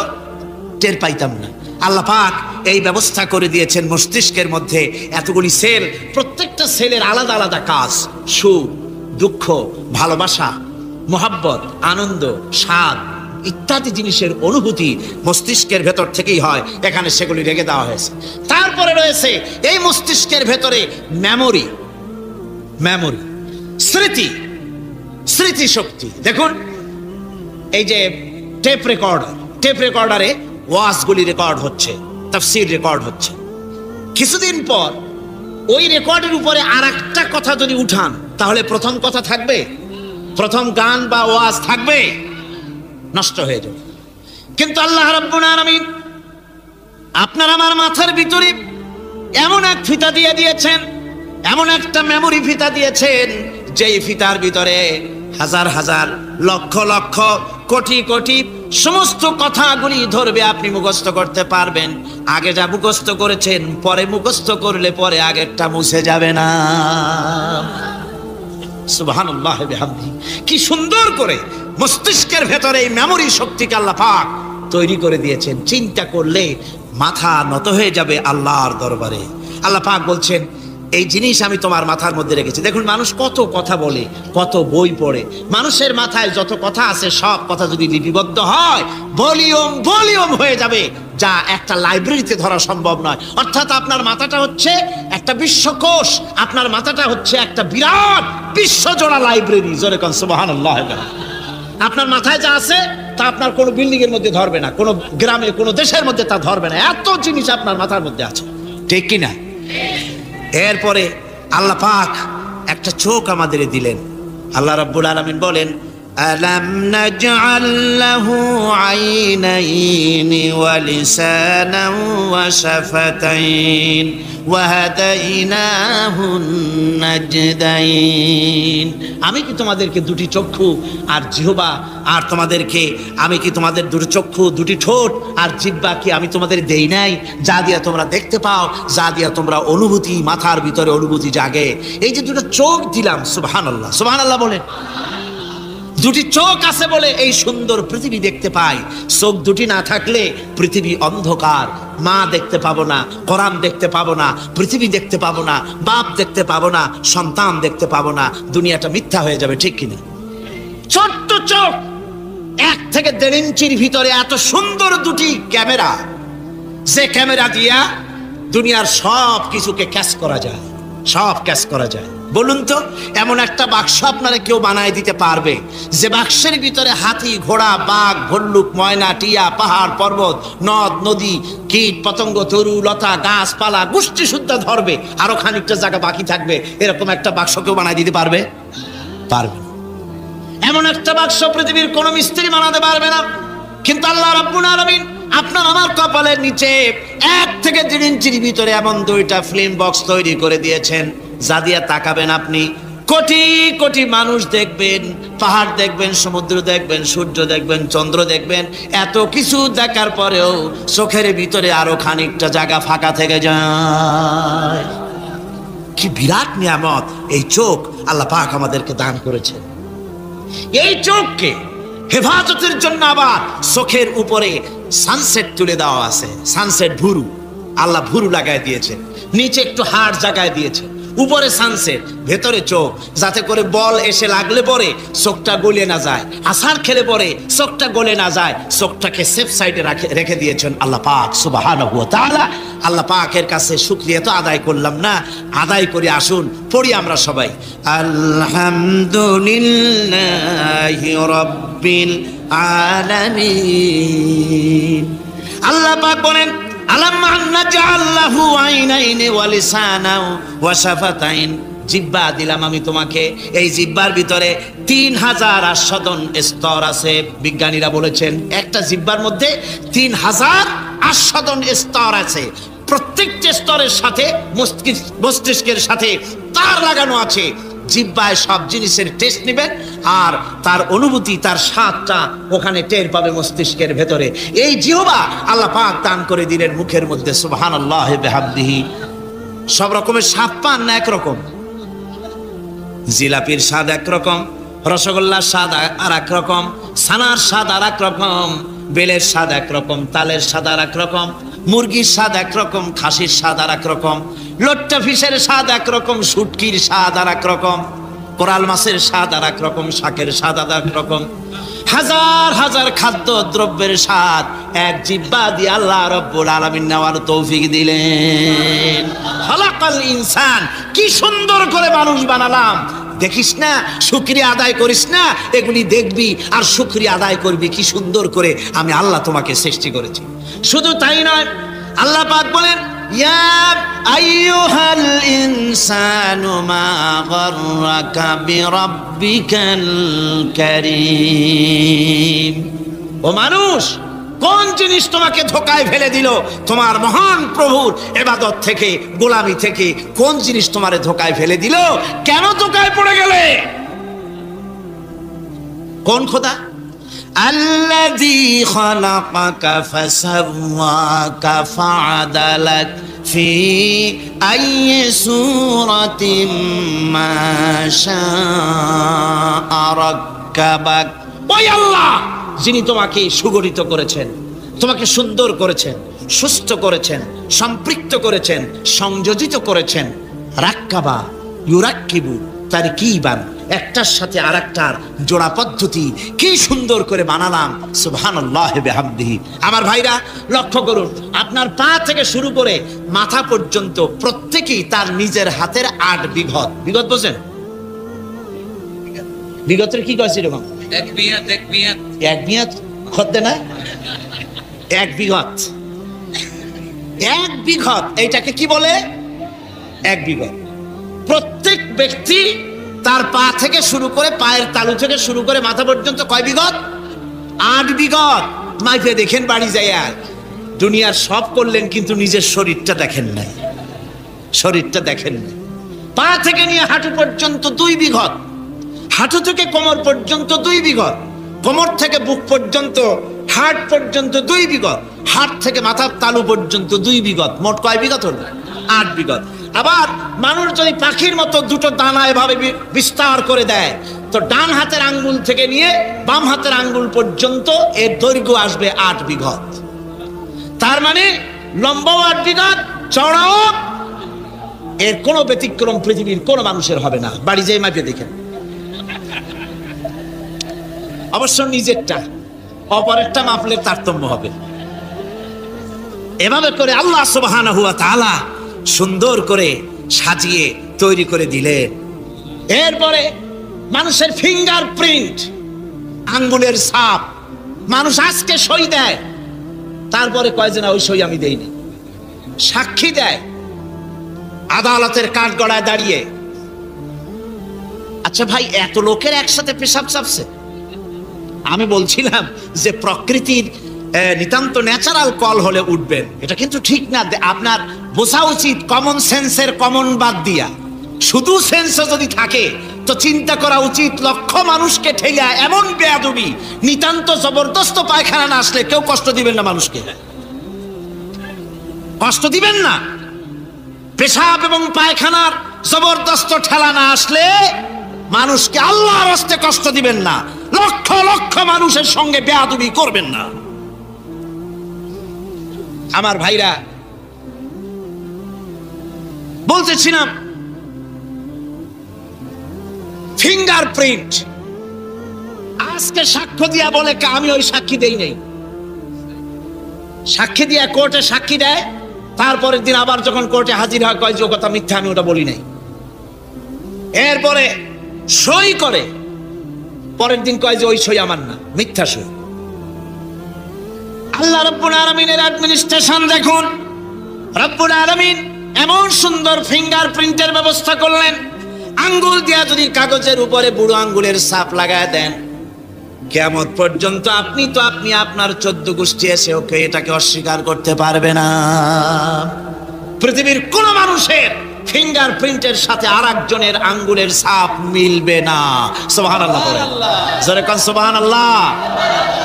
টের পাইতাম না। আল্লাহ পাক এই ব্যবস্থা করে দিয়েছেন মস্তিষ্কের মধ্যে এতগুলি সেল, প্রত্যেকটা সেলের আলাদা আলাদা কাজ। সুখ, দুঃখ, ভালোবাসা, মোহাব্বত, আনন্দ, স্বাদ ইত্যাদি জিনিসের অনুভূতি মস্তিষ্কের ভেতর থেকেই হয়। এখানে সেগুলি রেখে দেওয়া হয়েছে। তারপরে রয়েছে এই মস্তিষ্কের ভেতরে মেমোরি, স্মৃতি শক্তি। দেখুন, এই যে টেপ রেকর্ডারে ওয়াজগুলি রেকর্ড হচ্ছে, তাফসীর রেকর্ড হচ্ছে। কিছুদিন পর ওই রেকর্ডের উপরে আর একটা কথা যদি উঠান, তাহলে প্রথম কথা থাকবে? প্রথম গান বা ওয়াজ থাকবে? নষ্ট হয়ে যাবে। কিন্তু আল্লাহ রাব্বুল আলামিন আপনার আমার মাথার ভিতরে এমন এক ফিতা দিয়ে দিয়েছেন, এমন একটা মেমোরি ফিতা দিয়েছেন, যেই ফিতার ভিতরে হাজার হাজার, লক্ষ লক্ষ, কোটি কোটি সমস্ত কথাগুলি ধরবে, আপনি মুখস্থ করতে পারবেন। আগে যা মুখস্থ করেছেন, পরে মুখস্থ করলে পরে আগেরটা মুছে যাবে না। সুবহানাল্লাহ বিহামদিহি। কি সুন্দর করে মস্তিষ্কের ভেতরে এই মেমোরি শক্তিকে আল্লাহ পাক তৈরি করে দিয়েছেন। চিন্তা করলে মাথা নত হয়ে যাবে আল্লাহর দরবারে। আল্লাহ পাক বলছেন, এই জিনিস আমি তোমার মাথার মধ্যে রেখেছি। দেখুন, মানুষ কত কথা বলে, কত বই পড়ে। মানুষের মাথায় যত কথা আছে, সব কথা যদি লিপিবদ্ধ হয়, ভলিউম হয়ে যাবে, যা একটা লাইব্রেরিতে ধরা সম্ভব নয়। অর্থাৎ আপনার মাথাটা হচ্ছে একটা বিশ্বকোষ, আপনার মাথাটা হচ্ছে একটা বিরাট বিশ্বজোড়া লাইব্রেরি। জোরে কোন সুবহানাল্লাহ। আপনার মাথায় যা আছে তা আপনার কোনো বিল্ডিং এর মধ্যে ধরবে না, কোনো গ্রামে, কোনো দেশের মধ্যে তা ধরবে না। এত জিনিস আপনার মাথার মধ্যে আছে, ঠিক কিনা? এরপরে আল্লাহ পাক একটা চোখ আমাদের দিলেন। আল্লাহ রাব্বুল আলামিন বলেন, আলাম নাজআল লাহু আইনাইনি ওয়া লিসানান ওয়া শাফাতাইন ওয়া হাদাইনাহুন নাজদাইন। আমি কি তোমাদেরকে দুটি চক্ষু আর জিহ্বা, আর তোমাদেরকে আমি কি তোমাদের দুটি চক্ষু, দুটি ঠোঁট আর জিহ্বা কি আমি তোমাদের দেই নাই, যা দিয়া তোমরা দেখতে পাও, যা দিয়া তোমরা অনুভূতি, মাথার ভিতরে অনুভূতি জাগে। এই যে দুটো চোখ দিলাম, সুবহানাল্লাহ, সুবহানাল্লাহ বলেন। দুটি চোখ আছে বলে এই সুন্দর পৃথিবী দেখতে পাই। চোখ দুটি না থাকলে পৃথিবী অন্ধকার। মা দেখতে পাবো না, কোরআন দেখতে পাবো না, পৃথিবী দেখতে পাবো না, বাপ দেখতে পাবো না, সন্তান দেখতে পাবো না, দুনিয়াটা মিথ্যা হয়ে যাবে, ঠিক কিনা? ছোট্ট চোখ, 1 থেকে 1.5 ইঞ্চির ভিতরে এত সুন্দর দুটি ক্যামেরা, যে ক্যামেরা দিয়া দুনিয়ার সব কিছুকে ক্যাচ করা যায়, সব ক্যাচ করা যায়। বলুন তো, এমন একটা বাক্স আপনারা কেউ বানায় দিতে পারবে যে বাক্সের ভিতরে হাতি, ঘোড়া, বাঘ, ভল্লুক, ময়না, টিয়া, পাহাড়, পর্বত, নদ, নদী, কীট, পতঙ্গ, তরু, লতা, গাছপালা গোষ্ঠী শুদ্ধ ধরবে, আরো খানিকটা জায়গা বাকি থাকবে, এরকম একটা বাক্স কেউ বানায় দিতে পারবে? পারবে না। এমন একটা বাক্স পৃথিবীর কোন মিস্ত্রি বানাতে পারবে না। কিন্তু আল্লাহ রাব্বুল আলামিন আপনার আমার কপালের নিচে 1 থেকে 1.5 ইঞ্চির ভিতরে এমন 2টা ফিল্ম বক্স তৈরি করে দিয়েছেন, যা দিয়ে তাকাবেন আপনি কোটি কোটি মানুষ দেখবেন, পাহাড় দেখবেন, সমুদ্র দেখবেন, সূর্য দেখবেন, চন্দ্র দেখবেন। এত কিছু দেখার পরেও চোখের ভিতরে আরো খানিকটা জায়গা ফাঁকা থেকে যায়। কি বিরাট নিয়ামত এই চোখ আল্লাহ পাক আমাদেরকে দান করেছেন। এই চোখকে হেফাজতের জন্য আবার চোখের উপরে সানসেট তুলে দেওয়া আছে। সানসেট ভুরু, আল্লাহ ভুরু লাগায় দিয়েছে, নিচে একটু হাড় জায়গায় দিয়েছে, উপরে সানসেট, ভেতরে চোখ, যাতে করে বল এসে লাগলে পরে চোখটা গলে না যায়, আছাড় খেলে পরে চোখটা গলে না যায়, চোখটাকে সেফ সাইডে রেখে দিয়েছেন আল্লাহ পাক সুবহানাহু ওয়া তাআলা। আল্লাহ পাকের কাছে শুকরিয়া তো আদায় করলাম না, আদায় করে আসুন পড়ি আমরা সবাই আলহামদুলিল্লাহি রাব্বিল আলামিন। আল্লাহ পাক বলেন আলাম নাজআল লাহু আইনাইনি ওয়া লিসানাও ওয়া শাফাতাইন। জিহ্বা দিলাম আমি তোমাকে, এই জিহ্বার ভিতরে 3000 আস্বাদন স্তর আছে। বিজ্ঞানীরা বলেছেন একটা জিহ্বার মধ্যে 3000 আস্বাদন স্তর আছে। প্রত্যেকটা স্তরের সাথে মস্তিষ্কের সাথে তার লাগানো আছে। জিহ্বায় সব জিনিসের টেস্ট নেবেন আর তার অনুভূতি, তার স্বাদটা ওখানে টের পাবে মস্তিষ্কের ভেতরে। এই জিহ্বা আল্লাহ পাক দান করে দিলেন মুখের মধ্যে। সুবহানাল্লাহি বিহামদিহি। সব রকমের স্বাদ পান না একরকম? জিলাপির স্বাদ একরকম, রসগোল্লার স্বাদ আর এক রকম, ছানার স্বাদ আর এক রকম, বেলের স্বাদ একরকম, তালের স্বাদ আর এক রকম, মুরগির স্বাদ একরকম, খাসির স্বাদ আর এক রকম, লট্টা ফিশের স্বাদ একরকম, শুটকির স্বাদ আর এক রকম, কোরাল মাছের স্বাদ আর এক রকম, শাকের স্বাদ আর এক রকম। হাজার হাজার খাদ্য দ্রব্যের স্বাদ এক জিহ্বা দিয়ে আল্লাহ রাব্বুল আলামিন নেওয়ার তৌফিক দিলেন। খালাকাল ইনসান, কি সুন্দর করে মানুষ বানালাম। দেখিস না, শুকরিয়া আদায় করিস না, এগুলি দেখবি আর শুকরিয়া আদায় করবি কি সুন্দর করে আমি আল্লাহ তোমাকে সৃষ্টি করেছি। শুধু তাই নয়, আল্লাহ পাক বলেন ইয়া আইয়ুহাল ইনসানু মা গাররাকা বিরাব্বিকাল কারীম। ও মানুষ, কোন জিনিস তোমাকে ধোকায় ফেলে দিল? তোমার মহান প্রভুর ইবাদত থেকে, গোলামি থেকে কোন জিনিস তোমারে ধোকায় ফেলে দিল? কেন ধোকায় পড়ে গেলে? কোন খোদা? আল্লাযী খালাকাকা ফাসাওয়াকা ফাআদালাক ফি আইয়ি সূরাতিন মা শাআ রাক্কাবাক। ওই আল্লাহ যিনি তোমাকে সুগঠিত করেছেন, তোমাকে সুন্দর করেছেন, সুস্থ করেছেন, সম্পৃক্ত করেছেন, সংযোজিত করেছেন। রাক্কাবা ইউরাক্কিবু তারকিবান, একটার সাথে আরেকটার জোড়া পদ্ধতি কি সুন্দর করে বানালাম। সুবহানাল্লাহি বিহামদিহি। আমার ভাইরা লক্ষ্য করুন, আপনার পা থেকে শুরু করে মাথা পর্যন্ত প্রত্যেকেই তার নিজের হাতের 8 বিঘত। বিঘত বোঝেন? বিঘতের কি কইছি এরকম? এক বিঘত খদ্দে না? 1 বিঘত। 1 বিঘত এইটাকে কি বলে? 1 বিঘত। প্রত্যেক ব্যক্তি তার পা থেকে শুরু করে, পায়ের তালু থেকে শুরু করে মাথা পর্যন্ত কয় বিঘত? 8 বিঘত। মাইফে দেখেন বাড়ি যায়। আর দুনিয়ার সব করলেন কিন্তু নিজের শরীরটা দেখেন নাই, শরীরটা দেখেন নাই। পা থেকে নিয়ে হাঁটু পর্যন্ত 2 বিঘত, হাঁটু থেকে কোমর পর্যন্ত 2 বিঘত, কোমর থেকে বুক পর্যন্ত, হাট পর্যন্ত 2 বিঘত, হাট থেকে মাথার তালু পর্যন্ত 2 বিঘত। মোট কয় বিঘত হলো? 8 বিঘত। আবার মানুষ যদি পাখির মতো দুটো দানা এভাবে বিস্তার করে দেয়, তো ডান হাতের আঙ্গুল থেকে নিয়ে বাম হাতের আঙ্গুল পর্যন্ত এর দৈর্ঘ্য আসবে 8 বিঘত। তার মানে লম্বাও 8 বিঘত, চওড়াও। এর কোনো ব্যতিক্রম পৃথিবীর কোনো মানুষের হবে না। বাড়ি যেয়ে মাপিয়ে দেখেন, অবশ্য নিজেরটা অপরেরটা মাপলে তারতম্য হবে। এভাবে করে আল্লাহ সুবহানাহু ওয়া তাআলা সুন্দর করে সাজিয়ে তৈরি করে দিলেন। এরপরে মানুষের ফিঙ্গারপ্রিন্ট, আঙ্গুলের ছাপ, মানুষ আজকে সই দেয়, তারপরে কয় যে না ওই সই আমি দেইনি, সাক্ষী দেয় আদালতের কাঠগড়ায় দাঁড়িয়ে। আচ্ছা ভাই, এত লোকের একসাথে পেশাব চাপছে। আমি বলছিলাম যে প্রকৃতির নিতান্ত ন্যাচারাল কল হলে উঠবেন, এটা কিন্তু ঠিক না। আপনার বোঝা উচিত কমন সেন্সের কমন বাদ দিয়া। শুধু সেন্স যদি থাকে তো চিন্তা করা উচিত লক্ষ মানুষকে ঠেলা এমন বেয়াদবি, নিতান্ত জবরদস্ত পায়খানা না আসলে কেউ কষ্ট দিবেন না, মানুষকে কষ্ট দিবেন না। পেশাব এবং পায়খানার জবরদস্ত ঠেলা না আসলে মানুষকে আল্লাহর রাস্তে কষ্ট দিবেন না, লক্ষ লক্ষ মানুষের সঙ্গে বেয়াদবি করবেন না। আমার ভাইরা, বলতেছিলাম ফিঙ্গারপ্রিন্ট। আজকে সাক্ষ্য দিয়া বলে আমি ওই সাক্ষী দেই নাই, সাক্ষী দিয়া কোর্টে সাক্ষী দেয়, তারপরের দিন আবার যখন কোর্টে হাজির হয় কয় যে ও কথা মিথ্যা, আমি ওটা বলি নাই। এরপরে সই করে, পরের দিন কয় যে ওই সই আমার না, মিথ্যা সই। আল্লাহ রাব্বুল আলামিনের অ্যাডমিনিস্ট্রেশন দেখুন। রাব্বুল আলামিন এমন সুন্দর ফিঙ্গারপ্রিন্টের ব্যবস্থা করলেন, আঙ্গুল দিয়া যদি কাগজের উপরে বুড়ো আঙ্গুলের ছাপ লাগায় দেন, কিয়ামত পর্যন্ত আপনি আপনার 14 গোষ্ঠী এসে ওকে এটাকে অস্বীকার করতে পারবে না। পৃথিবীর কোন মানুষের ফিঙ্গারপ্রিন্টের সাথে আরেকজনের আঙ্গুলের ছাপ মিলবে না। সুবহানাল্লাহ বলেন, জোরে কোন সুবহানাল্লাহ।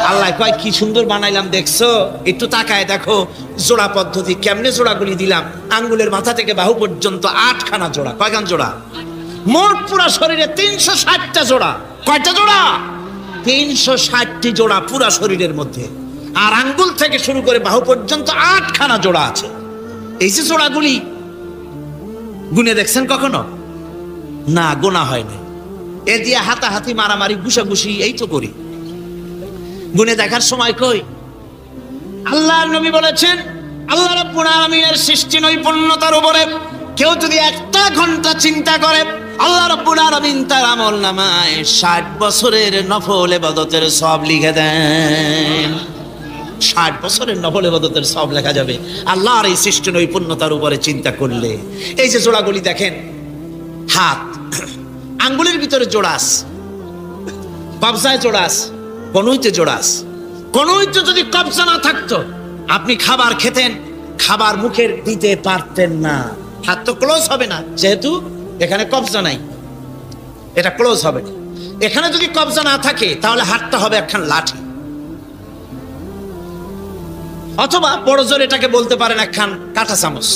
আল্লাহ কয় কি সুন্দর বানাইলাম দেখছো, একটু তাকায় দেখো জোড়া পদ্ধতি কেমনে জোড়াগুলি দিলাম। আঙ্গুলের মাথা থেকে বাহু পর্যন্ত 8খানা জোড়া। কয়খান জোড়া? মোট পুরা শরীরে 360টা জোড়া। কয়টা জোড়া? 360টি জোড়া পুরা শরীরের মধ্যে। আর আঙ্গুল থেকে শুরু করে বাহু পর্যন্ত 8খানা জোড়া আছে। এই যে জোড়াগুলি গুনে দেখছেন কখনো? না, গোনা হয় না। এ দিয়ে হাতাহাতি, মারামারি, ঘুষাঘুষি এই তো করি, গুনে দেখার সময় কই? আল্লাহর নবী বলেছেন, আল্লাহ রাব্বুল আলামিনের সৃষ্টি নৈপুণ্যতার উপরে কেউ যদি 1 ঘন্টা চিন্তা করে, আল্লাহ রাব্বুল আলামিন তার আমলনামায় 60 বছরের নফল ইবাদতের সওয়াব লিখে দেন। 60 বছরের নফল ইবাদতের সওয়াব লেখা যাবে আল্লাহর এই সৃষ্টি নৈপুণ্যতার উপরে চিন্তা করলে। এই যে জোড়াগুলি দেখেন, হাত আঙ্গুলের ভিতরে জোড়াস, কবজায় জোড়াস, কনুইতে জোড়াস। কনুইতে যদি কবজা না থাকতো, আপনি খাবার খেতেন, খাবার মুখের দিতে পারতেন না, হাত তো ক্লোজ হবে না, যেহেতু এখানে কবজা নাই, এটা ক্লোজ হবে না। এখানে যদি কবজা না থাকে তাহলে হাতটা হবে একখান লাঠি, অথবা বড় জোর এটাকে বলতে পারেন একখান কাঁটা চামচ।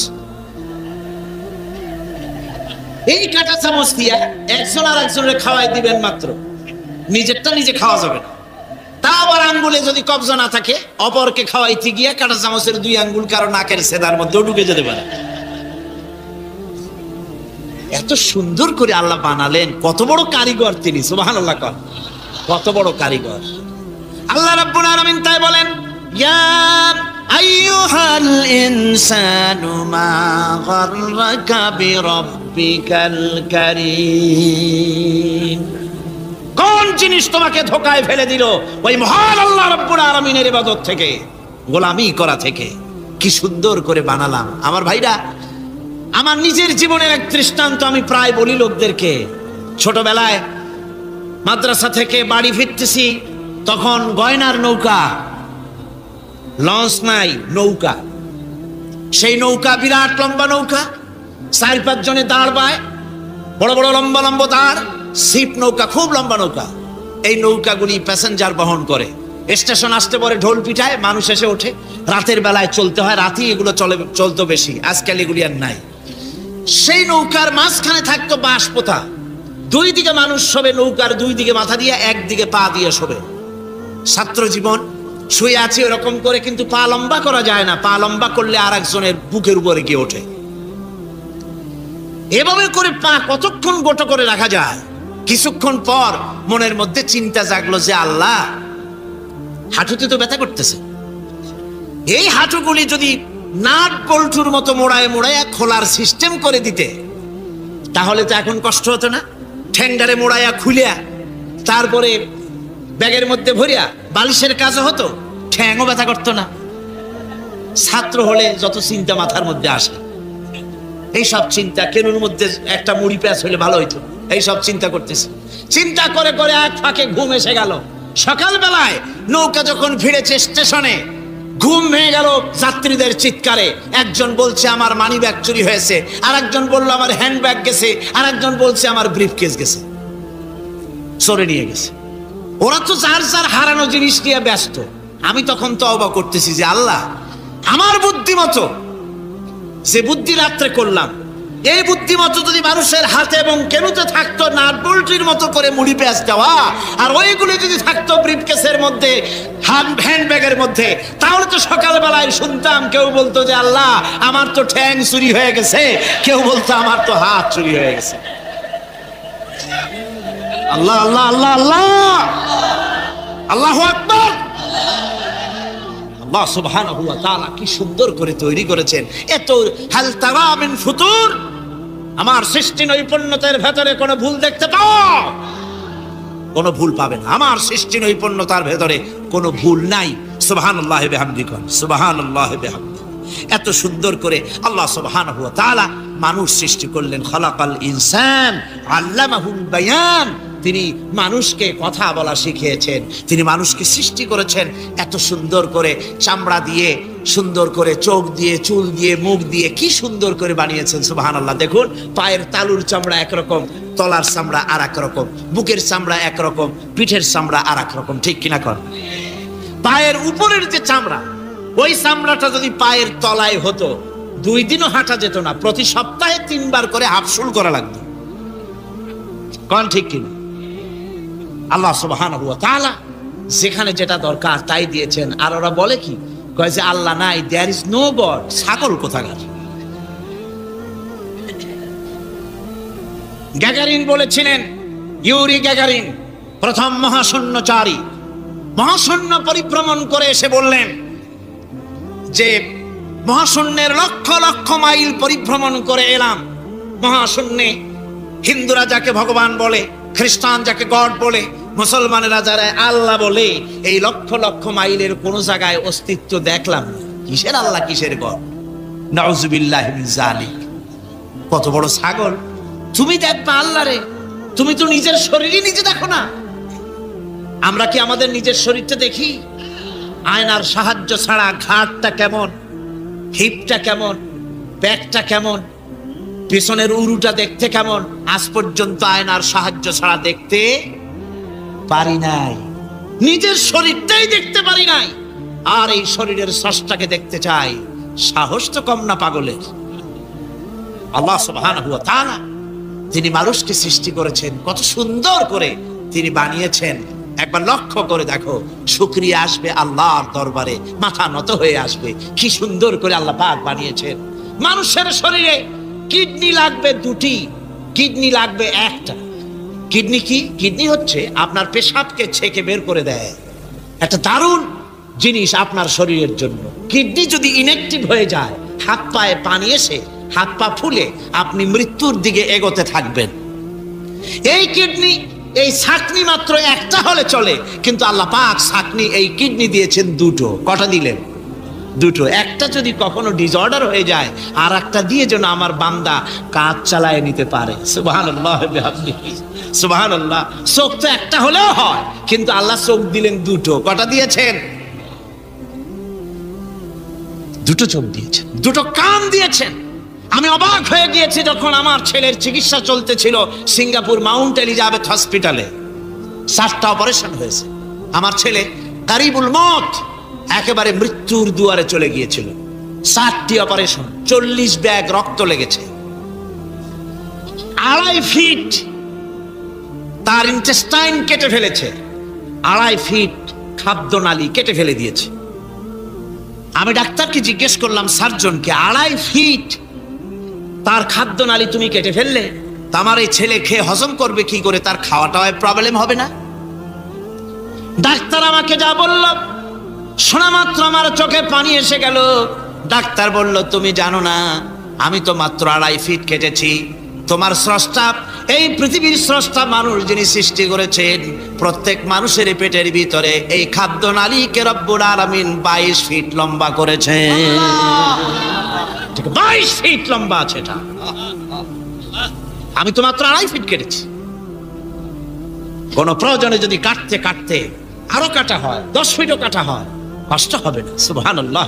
এই কাঁটা চামচ দিয়ে একজন আর একজনের খাওয়াই দিবেন মাত্র, নিজেরটা নিজে খাওয়া যাবে না। তা আবার আঙ্গুলে যদি কবজা না থাকে, অপরকে খাওয়াইতে গিয়ে কাঁটা চামচের 2 আঙ্গুল কারো নাকের সেদার মধ্যেও ঢুকে যেতে পারে। এত সুন্দর করে আল্লাহ বানালেন, কত বড় কারিগর তিনি, সুবহানাল্লাহ। কত বড় কারিগর আল্লাহ রাব্বুল আলামিন। তাই বলেন, ইয়া আইয়ুহাল ইনসানু মা গাররাকা বিরাব্বিকাল কারীম। কোন জিনিস তোমাকে ধোঁকায় ফেলে দিল? ওই মহান আল্লাহ রাব্বুল আলামিনের ইবাদত থেকে, গোলামি করা থেকে। কি সুন্দর করে বানালাম। আমার ভাইরা, আমার নিজের জীবনের এক দৃষ্টান্ত আমি প্রায় বলি লোকদেরকে। ছোটবেলায় মাদ্রাসা থেকে বাড়ি ফিরতেছি, তখন গয়নার নৌকা, লঞ্চ নাই, নৌকা। সেই নৌকা বিরাট লম্বা নৌকা, 4-5 জনে দাঁড় পায়, বড় বড় লম্বা লম্বা দাঁড়, সিপ নৌকা, খুব লম্বা নৌকা। এই নৌকাগুলি প্যাসেঞ্জার বহন করে। স্টেশন আসতে পরে ঢোল পিঠায়, মানুষ এসে ওঠে। রাতের বেলায় চলতে হয়, রাতেই এগুলো চলতো বেশি, আজকাল এগুলি আর নাই। সেই নৌকার মাঝখানে থাকতো বাঁশ পোতা, দুই দিকে মানুষ শোবে, নৌকার দুই দিকে মাথা দিয়ে একদিকে পা দিয়ে শোবে। ছাত্র জীবন শুয়ে আছি ওরকম করে, কিন্তু পা লম্বা করা যায় না, পা লম্বা করলে আর একজনের বুকের উপরে গিয়ে ওঠে। এভাবে করে পা কতক্ষণ গোটো করে রাখা যায়? কিছুক্ষণ পর মনের মধ্যে চিন্তা জাগলো যে আল্লাহ, হাঁটুতে তো ব্যথা করতেছে, এই হাঁটুগুলি যদি নাট বল্টুর মতো মোড়ায় মোড়ায় খোলার সিস্টেম করে দিতে, তাহলে তো এখন কষ্ট হতো না। ঠ্যাঙ্গারে মোড়াইয়া খুলিয়া তারপরে ব্যাগের মধ্যে ভরিয়া বালিশের কাজও হতো, ঠ্যাংও ব্যথা করতো না। ছাত্র হলে যত চিন্তা মাথার মধ্যে আসে, এইসব চিন্তা, কেনুর মধ্যে একটা মুড়ি প্যাঁচ হইলে ভালো হইতো, এইসব চিন্তা করতেছি। চিন্তা করে করে এক ফাঁকে ঘুম এসে গেল। সকালবেলায় নৌকা যখন ভিড়েছে স্টেশনে, ঘুম ভেঙে গেল যাত্রীদের চিৎকারে। একজন বলছে আমার মানি ব্যাগ চুরি হয়েছে, আর একজন বললো আমার হ্যান্ড ব্যাগ গেছে, আর একজন বলছে আমার ব্রিফকেস গেছে, চোরে নিয়ে গেছে। ওরা তো যার যার হারানো জিনিস নিয়ে ব্যস্ত। আমি তখন তওবা করতেছি যে আল্লাহ, আমার বুদ্ধিমতো যে বুদ্ধি রাত্রে করলাম, এই বুদ্ধিমতো যদি মানুষের হাতে এবং কেনুতে থাকতো নাট বল্টুর মতো করে মুড়ি পেঁয়াজ দেওয়া, আর ওইগুলি যদি থাকতো ব্রিফকেসের মধ্যে, হ্যান্ড ব্যাগের মধ্যে, তাহলে তো সকালবেলায় শুনতাম কেউ বলতো যে আল্লাহ আমার তো ঠ্যাং চুরি হয়ে গেছে, কেউ বলতো আমার তো হাত চুরি হয়ে গেছে। আল্লাহ আল্লাহ আল্লাহ আল্লাহ, আল্লাহু আকবার। আল্লাহ সুবহানাহু ওয়া তাআলা কি সুন্দর করে তৈরি করেছেন। এত হাল তারা মিন ফুতুর, আমার সৃষ্টি নৈপুণ্যতার ভেতরে কোনো ভুল দেখতে পাও? কোনো ভুল পাবে না। আমার সৃষ্টি নৈপুণ্যতার ভেতরে কোনো ভুল নাই। সুবহানাল্লাহি বিহামদিহি, সুবহানাল্লাহি বিহামদিহি। এত সুন্দর করে আল্লাহ সুবহানাহু ওয়া তাআলা মানুষ সৃষ্টি করলেন। খালাকাল ইনসান আল্লামাহুল বায়ান। তিনি মানুষকে কথা বলা শিখিয়েছেন, তিনি মানুষকে সৃষ্টি করেছেন এত সুন্দর করে, চামড়া দিয়ে, সুন্দর করে চোখ দিয়ে, চুল দিয়ে, মুখ দিয়ে, কি সুন্দর করে বানিয়েছেন। সুবহানাল্লাহ। দেখুন, পায়ের তালুর চামড়া একরকম, তলার চামড়া আর এক রকম, বুকের চামড়া একরকম, পিঠের চামড়া আর এক রকম, ঠিক কিনা কর? পায়ের উপরের যে চামড়া, ওই চামড়াটা যদি পায়ের তলায় হতো, 2 দিনও হাঁটা যেত না, প্রতি সপ্তাহে 3 বার করে হাফসুল করা লাগতো। কোন ঠিক কিনা? আল্লাহ সুবহানাহু ওয়া তাআলা যেখানে যেটা দরকার তাই দিয়েছেন। আর ওরা বলে কি, কয় যে আল্লাহ নাই, দেয়ার ইজ নো গড। ছাগল কোথাকার। গ্যাগারিন বলেছিলেন, ইউরি গ্যাগারিন প্রথম মহাশূন্যচারী, মহাশূন্য পরিভ্রমণ করে এসে বললেন যে মহাশূন্যের লক্ষ লক্ষ মাইল পরিভ্রমণ করে এলাম। মহাশূন্যে হিন্দুরা যাকে ভগবান বলে, খ্রিস্টান যাকে গড বলে, মুসলমানেরা যারা আল্লাহ বলে, এই লক্ষ লক্ষ মাইলের কোন জায়গায় অস্তিত্ব দেখলাম না। কিসের আল্লাহ, কিসের গড? নাউযুবিল্লাহি মিন যালিক। কত বড় ছাগল! তুমি দেখবা আল্লাহ রে, তুমি তো নিজের শরীরই নিজে দেখো না। আমরা কি আমাদের নিজের শরীরটা দেখি? আয়নার সাহায্য ছাড়া ঘাড়টা কেমন, হিপটা কেমন, ব্যাকটা কেমন, পিছনের উরুটা দেখতে কেমন, আজ পর্যন্ত আয়নার সাহায্য ছাড়া দেখতে পারি নাই। নিজের শরীরটাই দেখতে পারি নাই, আর এই শরীরের স্রষ্টাকে দেখতে চাই। সাহস তো কম না পাগলের। আল্লাহ সুবহানাহু ওয়া তাআলা যিনি মানুষকে সৃষ্টি করেছেন, কত সুন্দর করে তিনি বানিয়েছেন। একবার লক্ষ্য করে দেখো, শুকরিয়া আসবে আল্লাহর দরবারে, মাথা নত হয়ে আসবে। কি সুন্দর করে আল্লাহ পাক বানিয়েছেন। মানুষের শরীরে কিডনি লাগবে 2টি, কিডনি লাগবে 1টা। কিডনি কি? কিডনি হচ্ছে আপনার পেশাবকে ছেঁকে বের করে দেয়, একটা দারুণ জিনিস আপনার শরীরের জন্য। কিডনি যদি ইনঅ্যাক্টিভ হয়ে যায়, হাত পায়ে পানি এসে হাত পা ফুলে আপনি মৃত্যুর দিকে এগোতে থাকবেন। এই কিডনি, এই ছাকনি মাত্র 1টা হলে চলে, কিন্তু আল্লাহ পাক ছাকনি, এই কিডনি দিয়েছেন 2টো। কটা দিলেন? 2টো। একটা যদি কখনো ডিসঅর্ডার হয়ে যায়, আর একটা দিয়ে যেন আমার বান্দা কাজ চালায় নিতে পারে। সুবহানাল্লাহ বিহামদিহি, সুবহানাল্লাহ। চোখ তো একটা হলেও হয়, কিন্তু আল্লাহ চোখ দিলেন 2টো। কটা দিয়েছেন? 2টো চোখ দিয়েছেন, 2টো কান দিয়েছেন। আমি অবাক হয়ে গিয়েছি যখন আমার ছেলের চিকিৎসা চলতেছিল সিঙ্গাপুর মাউন্ট এলিজাবেথ হসপিটালে। 7টা অপারেশন হয়েছে। আমার ছেলে কারিবুল মত, একেবারে মৃত্যুর দুয়ারে চলে গিয়েছিল। 7টি অপারেশন, 40 ব্যাগ রক্ত লেগেছে। 2.5 ফিট তার ইন্টেস্টাইন কেটে ফেলেছে, 2.5 ফিট খাদ্যনালী কেটে ফেলে দিয়েছে। আমি ডাক্তারকে জিজ্ঞেস করলাম, সার্জনকে, 2.5 ফিট তার খাদ্যনালী তুমি কেটে ফেললে, তা আমার এই ছেলে খেয়ে হজম করবে কি করে? তার খাওয়াটায় প্রবলেম হবে না? ডাক্তার আমাকে যা বলল, শোনা মাত্র আমার চোখে পানি এসে গেল। ডাক্তার বলল, তুমি জানো না, আমি তো মাত্র 2.5 ফিট কেটেছি। তোমার স্রষ্টা, এই পৃথিবীর স্রষ্টা মানুষ যিনি সৃষ্টি করেছেন, প্রত্যেক মানুষের পেটের ভিতরে এই খাদ্যনালীকে রব্বুল আলামিন 22 ফিট লম্বা করেছেন। 22 ফিট লম্বা আছে এটা। আমি তো মাত্র 2.5 ফিট কেটেছি। কোন প্রয়োজনে যদি কাটতে কাটতে আরো কাটা হয়, 10 ফিটও কাটা হয়, কষ্ট হবে না। সুবহানাল্লাহ।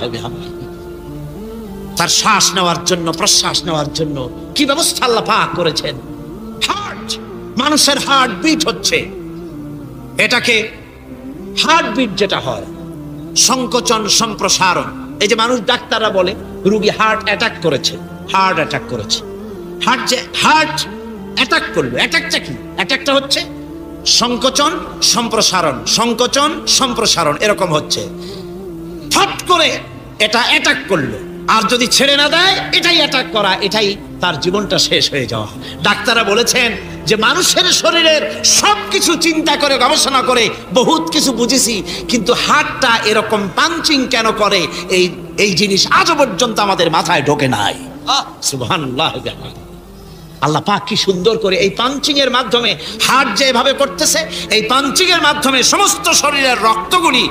তার শ্বাস নেওয়ার জন্য, প্রশ্বাস নেওয়ার জন্য কি ব্যবস্থা আল্লাহ পাক করেছেন। হার্ট, মানুষের হার্ট বিট হচ্ছে, এটাকে হার্ট বিট যেটা হয়, সংকোচন সম্প্রসারণ। এই যে মানুষ, ডাক্তাররা বলে রোগী হার্ট অ্যাটাক করেছে, হার্ট অ্যাটাক করেছে। হার্ট অ্যাটাক করলো, অ্যাটাকটা কি? অ্যাটাকটা হচ্ছে সংকোচন সম্প্রসারণ, সংকোচন সম্প্রসারণ, এরকম হচ্ছে। ফট করে এটা অ্যাটাক করলো, আর যদি ছেড়ে না দেয়, এটাই অ্যাটাক করা, এটাই তার জীবনটা শেষ হয়ে যাওয়া। ডাক্তাররা বলেছেন যে মানুষের শরীরের সবকিছু চিন্তা করে, গবেষণা করে বহুত কিছু বুঝেছি, কিন্তু হার্টটা এরকম পাঞ্চিং কেন করে, এই জিনিস আজও পর্যন্ত আমাদের মাথায় ঢোকে নাই। সুবহানাল্লাহ। আল্লাহ পাক কি সুন্দর করে এই পাঞ্চিং এর মাধ্যমে, হার্ট যেভাবে করতেছে, এই পাঞ্চিং এর মাধ্যমে সমস্ত শরীরের রক্তগুলি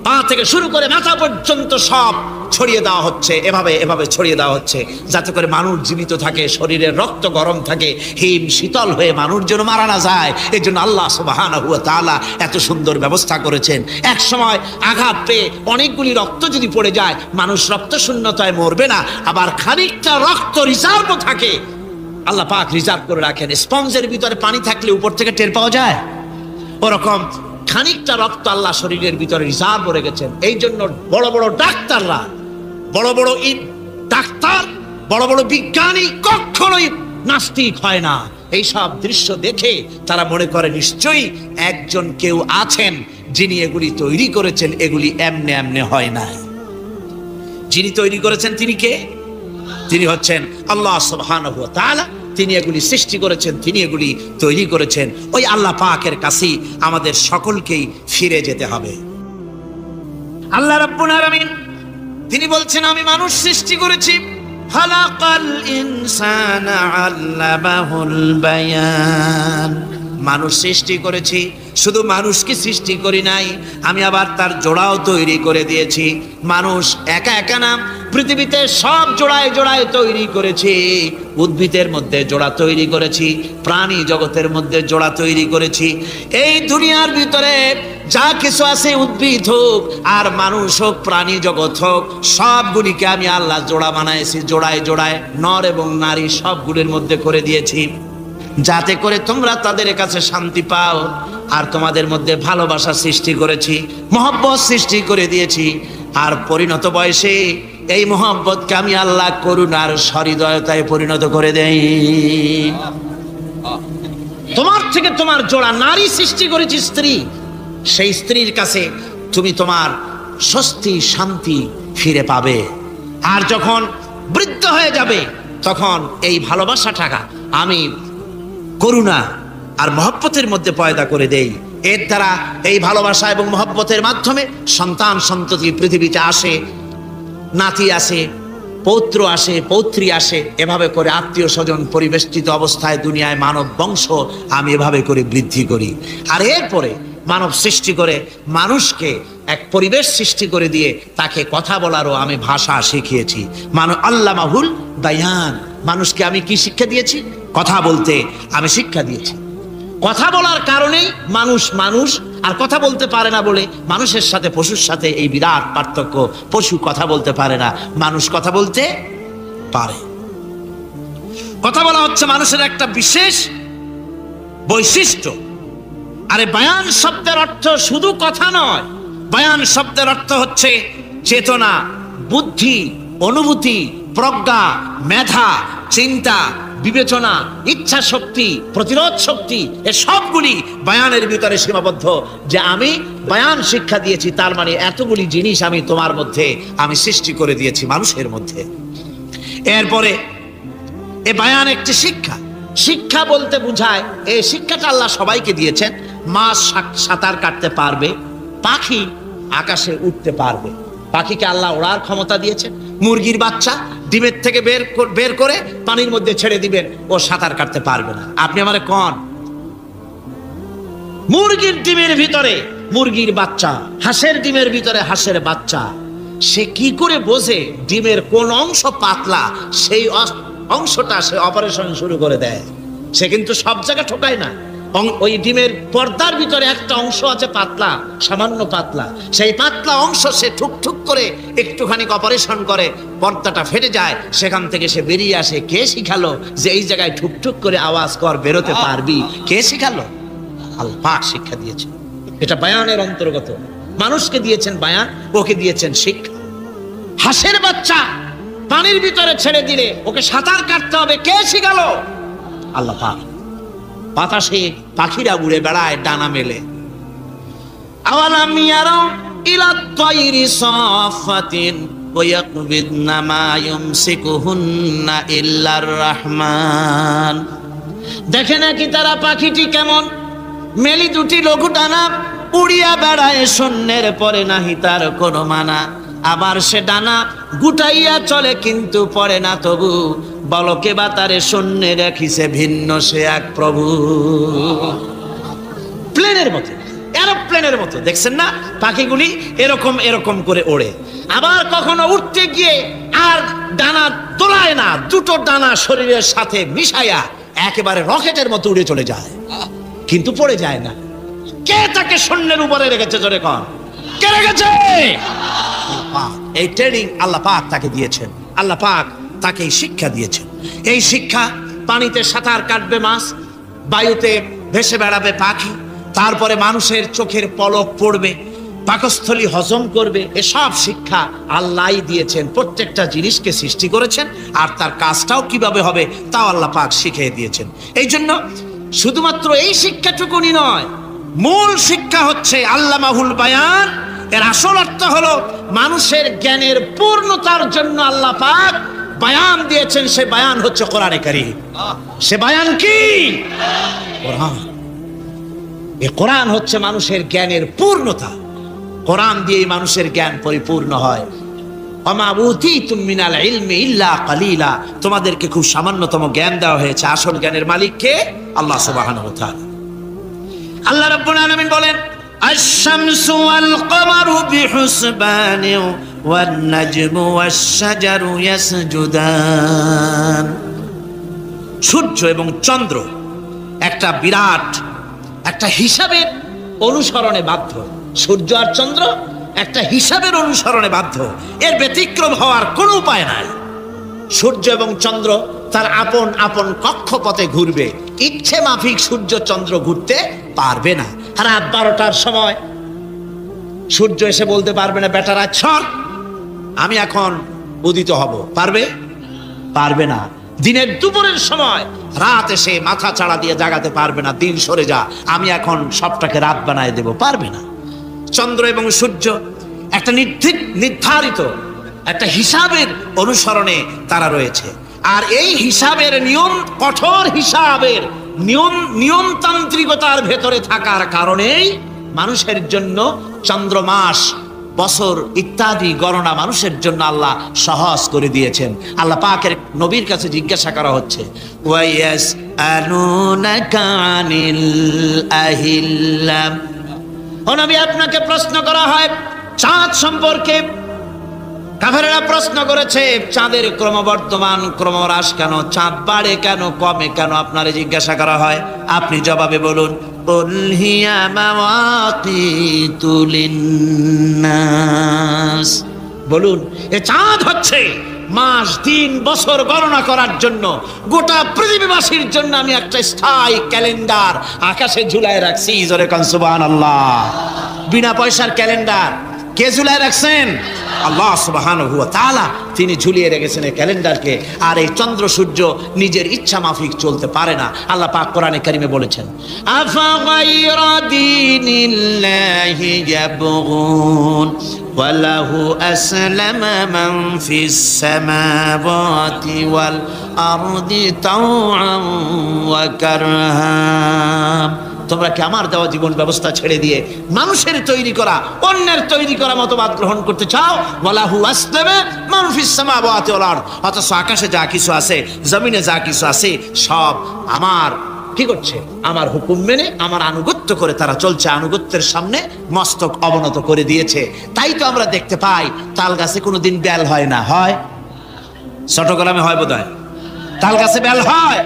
পা থেকে শুরু করে মাথা পর্যন্ত সব ছড়িয়ে দেওয়া হচ্ছে, এভাবে ছড়িয়ে দেওয়া হচ্ছে, যাতে করে মানুষ জীবিত থাকে, শরীরের রক্ত গরম থাকে, হিম শীতল হয়ে মানুষ যেন মারা না যায়। এই জন্য আল্লাহ সুবহানাহু ওয়া তাআলা এত সুন্দর ব্যবস্থা করেছেন। এক সময় আঘাত পেয়ে অনেকগুলি রক্ত যদি পড়ে যায়, মানুষ রক্ত শূন্যতায় মরবে না, আবার খানিকটা রক্ত রিজার্ভও থাকে, আল্লাহ পাক রিজার্ভ করে রাখেন। স্পঞ্জের ভিতরে পানি থাকলে উপর থেকে টের পাওয়া যায়, ওরকম খানিকটা রক্ত আল্লাহ শরীরের ভিতরে রিজার্ভ করে গেছেন। এই জন্য বড় বড় ডাক্তাররা, বড় বড় ডাক্তার, বড় বড় বিজ্ঞানী কখনোই নাস্তিক হয় না। এই সব দৃশ্য দেখে তারা মনে করে নিশ্চয়ই একজন কেউ আছেন যিনি এগুলি তৈরি করেছেন, এগুলি এমনে এমনে হয় নাই। যিনি তৈরি করেছেন তিনি কে? তিনি হচ্ছেন আল্লাহ সুবহানাহু ওয়া তাআলা। তিনি এগুলি সৃষ্টি করেছেন, তিনি এগুলি তৈরি করেছেন। ওই আল্লাহ পাকের কাছেই আমাদের সকলকেই ফিরে যেতে হবে। আল্লাহ রাব্বুল আলামিন তিনি বলছেন, আমি মানুষ সৃষ্টি করেছি, খালাকাল ইনসানা আল্লামাহুল বায়ান। মানুষ সৃষ্টি করেছি, শুধু মানুষকে সৃষ্টি করি নাই, আমি আবার তার জোড়াও তৈরি করে দিয়েছি। মানুষ একা একা না, পৃথিবীতে সব জোড়ায় জোড়ায় তৈরি করেছি। উদ্ভিদের মধ্যে জোড়া তৈরি করেছি, প্রাণী জগতের মধ্যে জোড়া তৈরি করেছি। এই দুনিয়ার ভিতরে যা কিছু আছে, উদ্ভিদ হোক আর মানুষ হোক, প্রাণী জগৎ হোক, সবগুলিকে আমি আল্লাহ জোড়া বানাইছি, জোড়ায় জোড়ায় নর এবং নারী সবগুলির মধ্যে করে দিয়েছি, যাতে করে তোমরা তাদের কাছে শান্তি পাও। আর তোমাদের মধ্যে ভালোবাসা সৃষ্টি করেছি, মহব্বত সৃষ্টি করে দিয়েছি। আর পরিণত বয়সে এই মহব্বতকে আমি আল্লাহ করুণার সহৃদয়তায় পরিণত করে দেই। তোমার থেকে তোমার জোড়া নারী সৃষ্টি করেছি, স্ত্রী। সেই স্ত্রীর কাছে তুমি তোমার স্বস্তি শান্তি ফিরে পাবে। আর যখন বৃদ্ধ হয়ে যাবে, তখন এই ভালোবাসাটা আমি করুণা আর মহব্বতের মধ্যে পয়দা করে দেই। এর দ্বারা এই ভালোবাসা এবং মহব্বতের মাধ্যমে সন্তান সন্ততি পৃথিবীতে আসে, নাতি আসে, পৌত্র আসে, পৌত্রী আসে, এভাবে করে আত্মীয় স্বজন পরিবেষ্টিত অবস্থায় দুনিয়ায় মানব বংশ আমি এভাবে করে বৃদ্ধি করি। আর এরপরে মানব সৃষ্টি করে মানুষকে এক পরিবেশ সৃষ্টি করে দিয়ে তাকে কথা বলারও আমি ভাষা শিখিয়েছি। আল্লামাহুল বায়ান, মানুষকে আমি কি শিক্ষা দিয়েছি? কথা বলতে আমি শিক্ষা দিয়েছি। কথা বলার কারণেই মানুষ আর কথা বলতে পারে না বলে মানুষের সাথে পশুর সাথে এই বিরাট পার্থক্য। পশু কথা বলতে পারে না, মানুষ কথা বলতে পারে। কথা বলা হচ্ছে মানুষের একটা বিশেষ বৈশিষ্ট্য। আরে বায়ান শব্দের অর্থ শুধু কথা নয়, বায়ান শব্দের অর্থ হচ্ছে চেতনা, বুদ্ধি, অনুভূতি, প্রজ্ঞা, মেধা, চিন্তা, বিবেচনা, ইচ্ছা শক্তি, প্রতিরোধ শক্তি, এ সবগুলি বয়ানের ভিতরে সীমাবদ্ধ। যে আমি বয়ান শিক্ষা দিয়েছি, তার মানে এতগুলি জিনিস আমি তোমার মধ্যে আমি সৃষ্টি করে দিয়েছি মানুষের মধ্যে। এরপরে এ বয়ান একটি শিক্ষা। শিক্ষা বলতে বুঝায়, এই শিক্ষাটা আল্লাহ সবাইকে দিয়েছেন। মাছ সাঁতার কাটতে পারবে, পাখি আকাশে উঠতে পারবে, পাখিকে আল্লাহ ওড়ার ক্ষমতা দিয়েছেন। মুরগির বাচ্চা ডিমের থেকে বের করে পানির মধ্যে ছেড়ে দিবেন, ও সাঁতার কাটতে পারবে না। আপনি আমারে কোন মুরগির ডিমের ভিতরে মুরগির বাচ্চা, হাঁসের ডিমের ভিতরে হাঁসের বাচ্চা, সে কি করে বোঝে ডিমের কোন অংশ পাতলা, সেই অংশটা সে অপারেশন শুরু করে দেয়। সে কিন্তু সব জায়গায় ঠকায় না। ওই ডিমের পর্দার ভিতরে একটা অংশ আছে পাতলা, সামান্য পাতলা, সেই পাতলা অংশ সে ঠুক করে একটুখানি অপারেশন করে, পর্দাটা ফেটে যায়, সেখান থেকে সে বেরিয়ে আসে। কে শিখালো যে এই জায়গায় ঠুক করে আওয়াজ কর, বেরোতে পারবি? কে শিখালো? আল্লাহ পাক শিক্ষা দিয়েছেন। এটা বয়ানের অন্তর্গত। মানুষকে দিয়েছেন বয়ান, ওকে দিয়েছেন শিক্ষা। হাঁসের বাচ্চা পানির ভিতরে ছেড়ে দিলে ওকে সাঁতার কাটতে হবে, কে শিখালো? আল্লাহ পাক। বাতাসে পাখিরা উড়ে বেড়ায় ডানা মেলে। আওয়ালাম ইয়ারাউ ইলা তায়রি সাফাতিন ওয়া ইয়াকবিদনা মা ইউমসিকুহুন্না ইল্লার রহমান। দেখে নাকি তারা পাখিটি কেমন? মেলি দুটি লঘু ডানা, উড়িয়া বেড়ায় শূন্যের পরে নাহি তার কোনো মানা। আবার সে ডানা গুটাইয়া চলে কিন্তু পড়ে না তবু, বলকে বাতারে শূন্যে রাখিছে ভিন্ন সে এক প্রভু। প্লেনের মতো, এরোপ্লেনের মতো, দেখছেন না পাখিগুলি এরকম এরকম করে ওড়ে। আবার কখনো উঠতে গিয়ে আর ডানা দোলায় না, দুটো ডানা শরীরের সাথে মিশাইয়া একেবারে রকেটের মতো উড়ে চলে যায়, কিন্তু পড়ে যায় না। কে তাকে শূন্যের উপরে রেখেছে? জোরে কর, কে রেখেছে? এই ট্রেনিং আল্লাহ পাক তাকে দিয়েছেন। আল্লাহ পাক তাকে শিক্ষা দিয়েছেন। এই শিক্ষা, পানিতে সাঁতার কাটবে মাছ, বায়ুতে ভেসে বেড়াবে পাখি, তারপরে মানুষের চোখের পলক পড়বে, পাকস্থলী হজম করবে, এসব শিক্ষা আল্লাহই দিয়েছেন। প্রত্যেকটা জিনিসকে সৃষ্টি করেছেন, আর তার কাজটাও কিভাবে হবে তাও আল্লাহ পাক শিখিয়ে দিয়েছেন। এই জন্য শুধুমাত্র এই শিক্ষাটুকুনি নয়, মূল শিক্ষা হচ্ছে আল্লামাহুল বায়ান। এর আসল অর্থ হলো মানুষের জ্ঞানের পূর্ণতার জন্য আল্লাহ পাক বায়ান দিয়েছেন। সে বায়ান হচ্ছে কোরআনে কারীম। সে বায়ান কি? কোরআন। এই কোরআন হচ্ছে মানুষের জ্ঞানের পূর্ণতা। কোরআন দিয়েই মানুষের জ্ঞান পরিপূর্ণ হয়। ওমা উতীতুম মিনাল ইলমি ইল্লা কালিলা। তোমাদেরকে খুব সামান্যতম জ্ঞান দেওয়া হয়েছে। আসল জ্ঞানের মালিক কে? আল্লাহ সুবহানাহু ওয়া তাআলা। আল্লাহ রাব্বুল আলামিন বলেন, আশ-শামসু ওয়াল কমারু বিহুসবানিন ওয়ান নাজমু ওয়াশ-শাজারু ইয়াসজুদান। সূর্য এবং চন্দ্র একটা বিরাট একটা হিসাবের অনুসরণে বাধ্য। সূর্য আর চন্দ্র একটা হিসাবের অনুসরণে বাধ্য, এর ব্যতিক্রম হওয়ার কোনো উপায় নাই। সূর্য এবং চন্দ্র তার আপন আপন কক্ষপথে ঘুরবে, ইচ্ছে মাফিক সূর্য চন্দ্র ঘুরতে পারবে না। রাত 12টার সময় সূর্য এসে বলতে পারবে না, বেটারা ছড় আমি এখন উদিত হব, পারবে? পারবে না। দিনের দুপুরের সময় রাত এসে মাথা চাড়া দিয়ে জাগাতে পারবে না, দিন সরে যা আমি এখন সবটাকে রাত বানায় দেব, পারবে না। চন্দ্র এবং সূর্য একটা নির্ধারিত একটা হিসাবের অনুসরণে তারা রয়েছে, আর এই হিসাবের নিয়ম, কঠোর হিসাবের নিয়মতান্ত্রিকতার ভেতরে থাকার কারণেই মানুষের জন্য চন্দ্র, মাস, বছর ইত্যাদি গণনা মানুষের জন্য আল্লাহ সহজ করে দিয়েছেন। আল্লাহ পাকের নবীর কাছে জিজ্ঞাসা করা হচ্ছে, ওয়ায়াসআলুনাকা আনিল আহিল্লা। ও নবী, আপনাকে প্রশ্ন করা হয় চাঁদ সম্পর্কে। কাফেররা প্রশ্ন করেছে চাঁদের ক্রমবর্ধমান ক্রমহ্রাস কেন, চাঁদ বাড়ে কেন, কমে কেন, আপনারে জিজ্ঞাসা করা হয়, আপনি জবাবে বলুন, কুল হিয়া মাওয়াকিতু লিন্নাস। বলুন, এ চাঁদ হচ্ছে মাস, দিন, বছর গণনা করার জন্য, গোটা পৃথিবীবাসীর জন্য আমি একটা স্থায়ী ক্যালেন্ডার আকাশে ঝুলায় রাখছি। জোরে কান সুবহানাল্লাহ। বিনা পয়সার ক্যালেন্ডার, কে ঝুলিয়ে রাখছেন? আল্লাহ সুবহানাহু ওয়া তাআলা তিনি ঝুলিয়ে রেখেছেন এই ক্যালেন্ডারকে। আর এই চন্দ্র সূর্য নিজের ইচ্ছা মাফিক চলতে পারে না। আল্লাহ পাক কোরআনে কারিমে বলেছেন, আফা গায়রা দীনিল্লাহি ইয়াবগুন ওয়া লাহু আসলামা মান ফিস সামাওয়াতি ওয়াল আরদি তাওআন ওয়া কারহা। তোমরা কি আমার দেওয়া জীবন ব্যবস্থা ছেড়ে দিয়ে মানুষের তৈরি করা, অন্যের তৈরি করা মতবাদ গ্রহণ করতে চাও? ওয়ালাহু আসলামা মান ফিস সামাওয়াতি ওয়াল আরদ, অথচ আকাশে যা কিছু আছে, জমিনে যা কিছু আছে, সব আমার কি করছে? আমার হুকুম মেনে, আমার আনুগত্য করে তারা চলছে। আনুগত্যের সামনে মস্তক অবনত করে দিয়েছে। তাই তো আমরা দেখতে পাই তাল গাছে কোনোদিন বেল হয় না। হয়? চট্টগ্রামে হয় বোধহয়। তাল গাছে বেল হয়?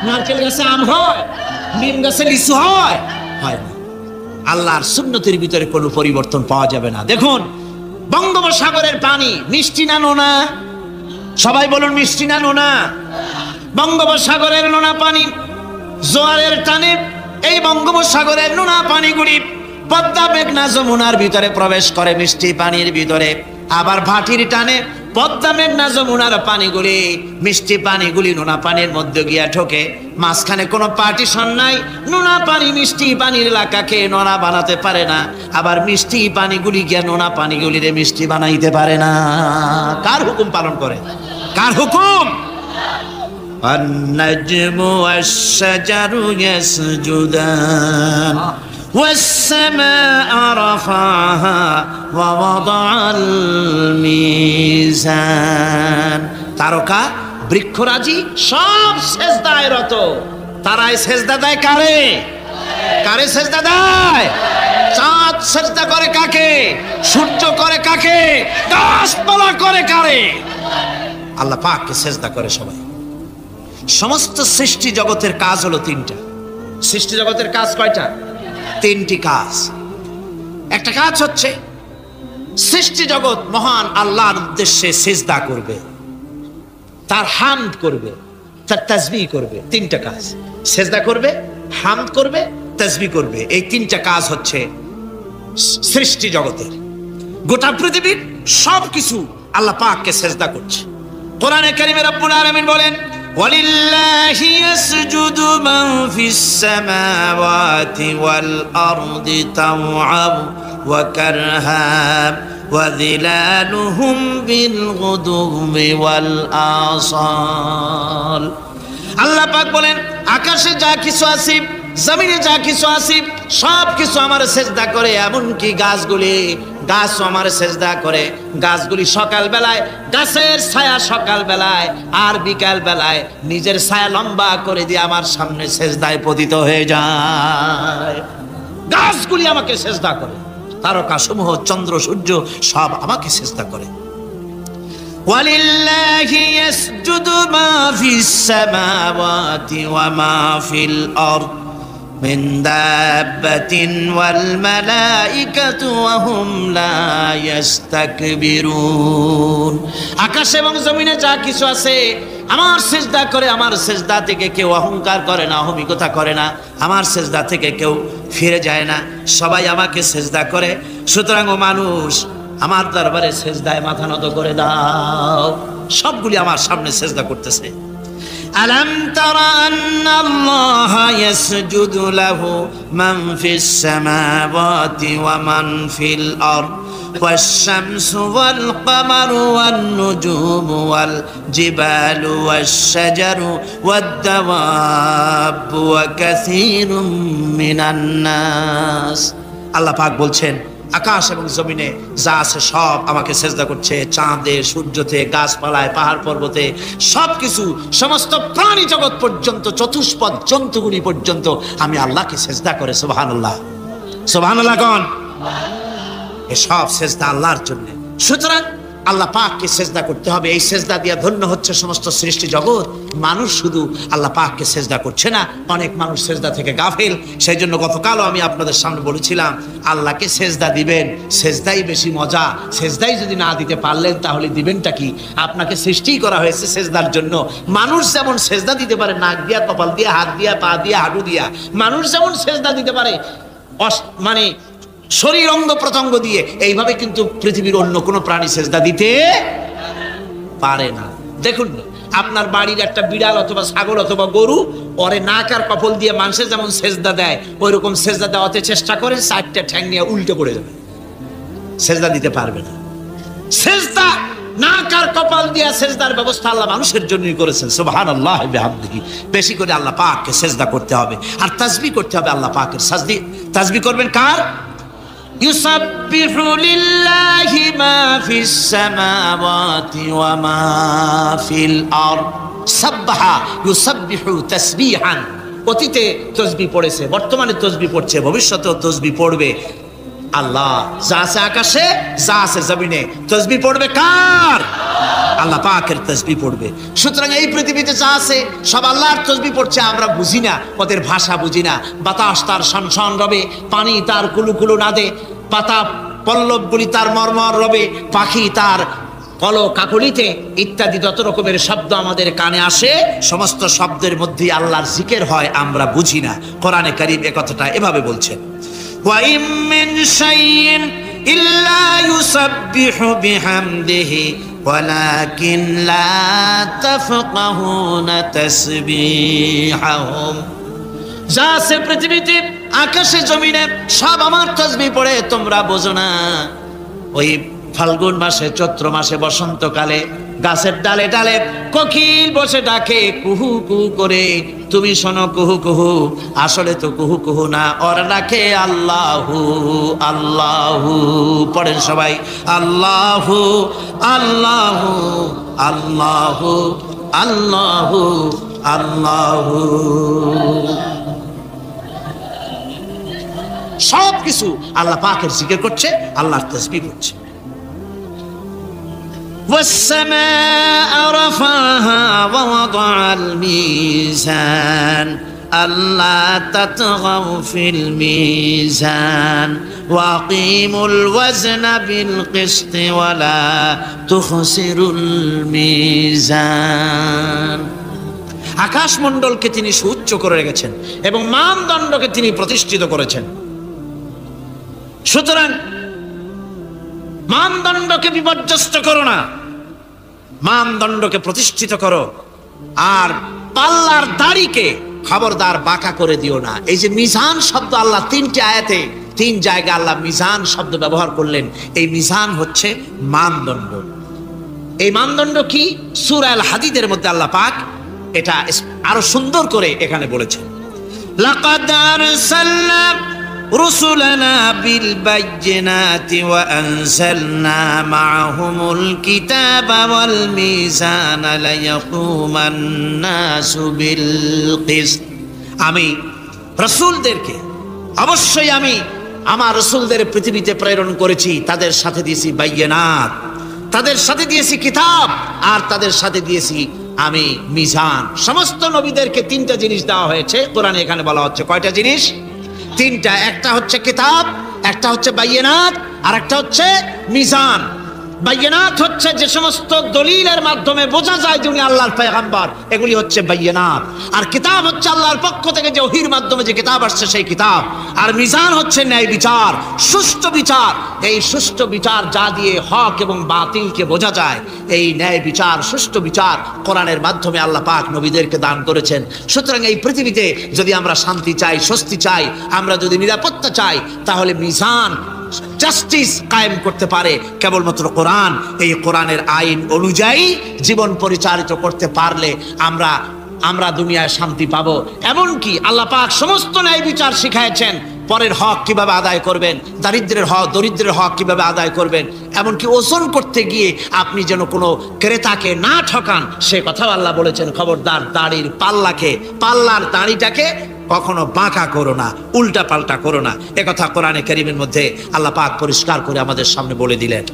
নারকেল গাছে আম হয়? নিম গাছে লিচু হয়? হয় না। আল্লাহর সুন্নতের ভিতরে কোনো পরিবর্তন পাওয়া যাবে না। দেখুন, বঙ্গোপসাগরের পানি মিষ্টি না নোনা? সবাই বলুন, মিষ্টি না নোনা? বঙ্গোপসাগরের নোনা পানি জোয়ারের টানে এই বঙ্গোপসাগরের নোনা পানিগুলি পদ্মা মেঘনা যমুনার ভিতরে প্রবেশ করে মিষ্টি পানির ভিতরে। আবার ভাটির টানে পদ্মা মেঘনা যমুনার পানিগুলি, মিষ্টি পানিগুলি নোনা পানির মধ্যে গিয়া ঢোকে। মাঝখানে কোনো পার্টিশন নাই। নোনা পানি মিষ্টি পানির এলাকাকে নোনা বানাতে পারে না, আবার মিষ্টি পানিগুলি গিয়া নোনা পানিগুলিরে মিষ্টি বানাইতে পারে না। কার হুকুম পালন করে? কার হুকুম? النجم والشجر يسجدان والسماء رفعها ووضع الميزان। তারকা বৃক্ষরাজি সব সেজদায় রত। তারাই সেজদা দেয় কারে? কারে সেজদা দেয়? চাঁদ সেজদা করে কাকে? সূর্য করে কাকে? গাছপালা করে কারে? আল্লাহ পাককে সেজদা করে সবাই। সমস্ত সৃষ্টি জগতের কাজ হলো তিনটা। সৃষ্টি জগতের কাজ কয়টা? তিনটি কাজ। একটা কাজ হচ্ছে সৃষ্টি জগৎ মহান আল্লাহর উদ্দেশ্যে সিজদা করবে, তার হামদ করবে, তার তাসবিহ করবে। তিনটা কাজ, সিজদা করবে, হামদ করবে, তাসবিহ করবে। এই তিনটা কাজ হচ্ছে সৃষ্টি জগতের। গোটা পৃথিবীর সবকিছু আল্লাহ পাককে সিজদা করছে। কোরআনে কারিমে রব্বুল আলামিন বলেন, وَلِلَّهِ يَسْجُدُ مَنْ فِي السَّمَاوَاتِ وَالْأَرْضِ طَوْعًا وَكَرْهًا وَظِلَالُهُمْ بِالْغُدُوِّ وَالْآصَالِ। আল্লাহ পাক বলেন, আকাশে যা কিছু আছে, জমিনে যা কিছু আছে, সব কিছু আমার সেজদা করে। এমনকি গাছগুলি, গাছও আমার সেজদা করে। গাছগুলি সকাল বেলায় গাছের ছায়া সকাল বেলায় আর বিকাল বেলায় নিজের ছায়া লম্বা করে দিয়ে আমার সামনে সেজদায় পতিত হয়ে যায়। গাছগুলি আমাকে সেজদা করে। তারকা সমূহ, চন্দ্র সূর্য সব আমাকে সেজদা করে। ওয়ালিল্লাহি ইয়াসজুদু মা ফিস সামাওয়াতি ওয়া মা ফিল আরদ মিন দাব্বাতিন ওয়াল মালাইকাতু ওয়া হুম লা ইস্তাকবিরুন। আকাশ এবং জমিনে যা কিছু আছে আমার সিজদা করে। আমার সিজদা থেকে কেউ অহংকার করে না, অহমিকতা করে না। আমার সিজদা থেকে কেউ ফিরে যায় না, সবাই আমাকে সিজদা করে। সুতরাং ও মানুষ, আমার দরবারে সিজদায় মাথা নত করে দাও। সবগুলি আমার সামনে সিজদা করতেছে। আলাম তারা আন্নাল্লাহা ইয়াসজুদু লাহু মান ফিস সামাওয়াতি ওয়া মান ফিল আরদ ওয়াশ-শামসু ওয়াল কামারু ওয়ান নুজুমু ওয়াল জিবালু ওয়াশ-শাজারু ওয়াদ-দাওয়াবু ওয়া কাসীরুম মিনান নাস। আল্লাহ পাক বলছেন, আকাশ এবং জমিনে যা আছে সব আমাকে সেজদা করছে। চাঁদে, সূর্যতে, গাছপালায়, পাহাড় পর্বতে সবকিছু, সমস্ত প্রাণী জগৎ পর্যন্ত, চতুষ্পদ জন্তুগুলি পর্যন্ত আমি আল্লাহকে সেজদা করে। সুবহানাল্লাহ, সুবহানাল্লাহ কোন? এসব সেজদা আল্লাহর জন্য। সুতরাং আল্লাহ পাককে সেজদা করতে হবে। এই সেজদা দিয়া ধন্য হচ্ছে সমস্ত সৃষ্টি জগৎ। মানুষ শুধু আল্লাহ পাককে সেজদা করছে না, অনেক মানুষ সেজদা থেকে গাফেল। সেই জন্য গতকালও আমি আপনাদের সামনে বলেছিলাম, আল্লাহকে সেজদা দিবেন, সেজদাই বেশি মজা। সেজদাই যদি না দিতে পারলেন তাহলে দিবেনটা কি? আপনাকে সৃষ্টিই করা হয়েছে সেজদার জন্য। মানুষ যেমন সেজদা দিতে পারে নাক দিয়া, কপাল দিয়া, হাত দিয়া, পা দিয়া, হাঁটু দিয়া, মানুষ যেমন সেজদা দিতে পারে মানে শরীর অঙ্গ প্রত্যঙ্গ দিয়ে। এইভাবে কিন্তু পৃথিবীর অন্য কোনো প্রাণী সেজদা দিতে পারে না। দেখুন আপনার বাড়ির একটা বিড়াল অথবা ছাগল অথবা গরু, ওরে নাক আর কপাল দিয়ে মানুষের যেমন সেজদা দেয়, ওই রকম সেজদা দেওয়াতে চেষ্টা করে, চারটা ঠ্যাং নিয়ে উল্টে পড়ে যাবে, সেজদা দিতে পারবে না। সেজদা নাক আর কপাল দিয়ে সেজদার ব্যবস্থা আল্লাহ মানুষের জন্যই করেছেন। সুবহানাল্লাহ বিহামদিহি। বেশি করে আল্লাহ পাককে সেজদা করতে হবে আর তাসবিহ করতে হবে আল্লাহ পাকের। তাসবিহ করবেন কার? ইউসাব্বিহু লিল্লাহি মা ফিস সামাওয়াতি ওয়া মা ফিল আরদ। সাব্বাহা ইউসাব্বিহু তাসবিহান। অতীতে তাসবিহ পড়েছে, বর্তমানে তাসবিহ পড়ছে, ভবিষ্যতেও তাসবিহ পড়বে। আল্লাহ যা আছে আকাশে, যা আছে জমিনে, তাসবিহ পড়বে কার? আল্লাহ পাকের তাসবিহ পড়বে। সুতরাং এই পৃথিবীতে যা আছে সব আল্লাহর তাসবিহ পড়ছে। আমরা বুঝি না, ওদের ভাষা বুঝি না। বাতাস তার শনশন রবে, পানি তার কুলুকুলু নাদে, পাতা পল্লবগুলি তার মর্মর রবে, পাখি তার কল কাকলিতে ইত্যাদি যত রকমের শব্দ আমাদের কানে আসে, সমস্ত শব্দের মধ্যেই আল্লাহর জিকির হয়, আমরা বুঝি না। কোরআনে কারীম এ কথাটা এভাবে বলছেন, ওয়া ইম মিন শাইইন ইল্লা ইউসাব্বিহু বিহামদিহি ওয়ালাকিন লা তাফকাহুনা তাসবিহাহুম। যা আছে পৃথিবীতে আকাশে জমিনে সব আমার তাসবিহ পড়ে, তোমরা বোঝো না। ওই ফাল্গুন মাসে, চৈত্র মাসে, বসন্তকালে গাছের ডালে ডালে কোকিল বসে ডাকে কুহু কুহু করে, তুমি শোনো কুহু কুহু, আসলে তো কুহু কুহু না, ওরা ডাকে আল্লাহু আল্লাহু। পড়েন সবাই, আল্লাহু আল্লাহু আল্লাহু আল্লাহু আল্লাহু। সব কিছু আল্লাহ পাকের জিকির করছে, আল্লাহর তাসবিহ করছে। والسماء رفعها ووضع الميزان ألا تطغوا في الميزان وأقيموا الوزن بالقسط ولا تخسروا الميزان। আকাশমণ্ডলকে তিনি সুউচ্চ করে রেখেছেন এবং মানদণ্ডকে তিনি প্রতিষ্ঠিত করেছেন। সুতরাং মানদণ্ডকে বিপর্যস্ত করো না, মানদণ্ডকে প্রতিষ্ঠিত করো। আর পাল্লার দাড়িকে খবরদার বাঁকা করে দিও না। এই যে মিজান শব্দ আল্লাহ তিনটি আয়াতে তিন জায়গায় আল্লাহ মিজান শব্দ ব্যবহার করলেন। এই মিজান হচ্ছে মানদণ্ড। এই মানদণ্ড কি? সূরা আল হাদিদের মধ্যে আল্লাহ পাক এটা আরো সুন্দর করে এখানে বলেছেন, লাকাদ আরসালনা رسلنا بالبينات وأنزلنا معهم الكتاب والميزان ليقوم الناس بالقسط। আমি রাসূলদেরকে, অবশ্যই আমি আমার রাসূলদের পৃথিবীতে প্রেরণ করেছি, তাদের সাথে দিয়েছি বাইয়িনাত, তাদের সাথে দিয়েছি কিতাব, আর তাদের সাথে দিয়েছি আমি মিজান। সমস্ত নবীদেরকে তিনটা জিনিস দেওয়া হয়েছে। কোরআনে এখানে বলা হচ্ছে কয়টা জিনিস? তিনটা। একটা হচ্ছে কিতাব, একটা হচ্ছে বাইয়িনাত, আর একটা হচ্ছে মিজান। বাইয়িনাত হচ্ছে যে সমস্ত দলিলের মাধ্যমে বোঝা যায় যে উনি আল্লাহর পয়গম্বর, এগুলি হচ্ছে বাইয়িনাত। আর কিতাব হচ্ছে আল্লাহর পক্ষ থেকে যে ওহীর মাধ্যমে যে কিতাব আসছে সেই কিতাব। আর মিজান হচ্ছে ন্যায় বিচার, সুষ্ঠু বিচার। এই সুষ্ঠু বিচার যা দিয়ে হক এবং বাতিলকে বোঝা যায়, এই ন্যায় বিচার, সুষ্ঠু বিচার কোরআনের মাধ্যমে আল্লাহ পাক নবীদেরকে দান করেছেন। সুতরাং এই পৃথিবীতে যদি আমরা শান্তি চাই, স্বস্তি চাই, আমরা যদি নিরাপত্তা চাই, তাহলে মিজান, জাস্টিস কায়েম করতে পারে কেবলমাত্র কোরআন। এই কোরআনের আইন অনুযায়ী জীবন পরিচালিত করতে পারলে আমরা দুনিয়ায় শান্তি পাবো। এমনকি আল্লাহ পাক সমস্ত ন্যায় বিচার শিখাইছেন। পরের হক কিভাবে আদায় করবেন, দরিদ্রের হক কিভাবে আদায় করবেন, এমনকি ওজন করতে গিয়ে আপনি যেন কোনো ক্রেতাকে না ঠকান, সে কথাও আল্লাহ বলেছেন। খবরদার দাড়ির পাল্লার দাড়িটাকে কখনো বাঁকা করো না, উল্টা পাল্টা করো না। একথা কোরআনে কারীমের মধ্যে আল্লাহ পাক পরিষ্কার করে আমাদের সামনে বলে দিলেন।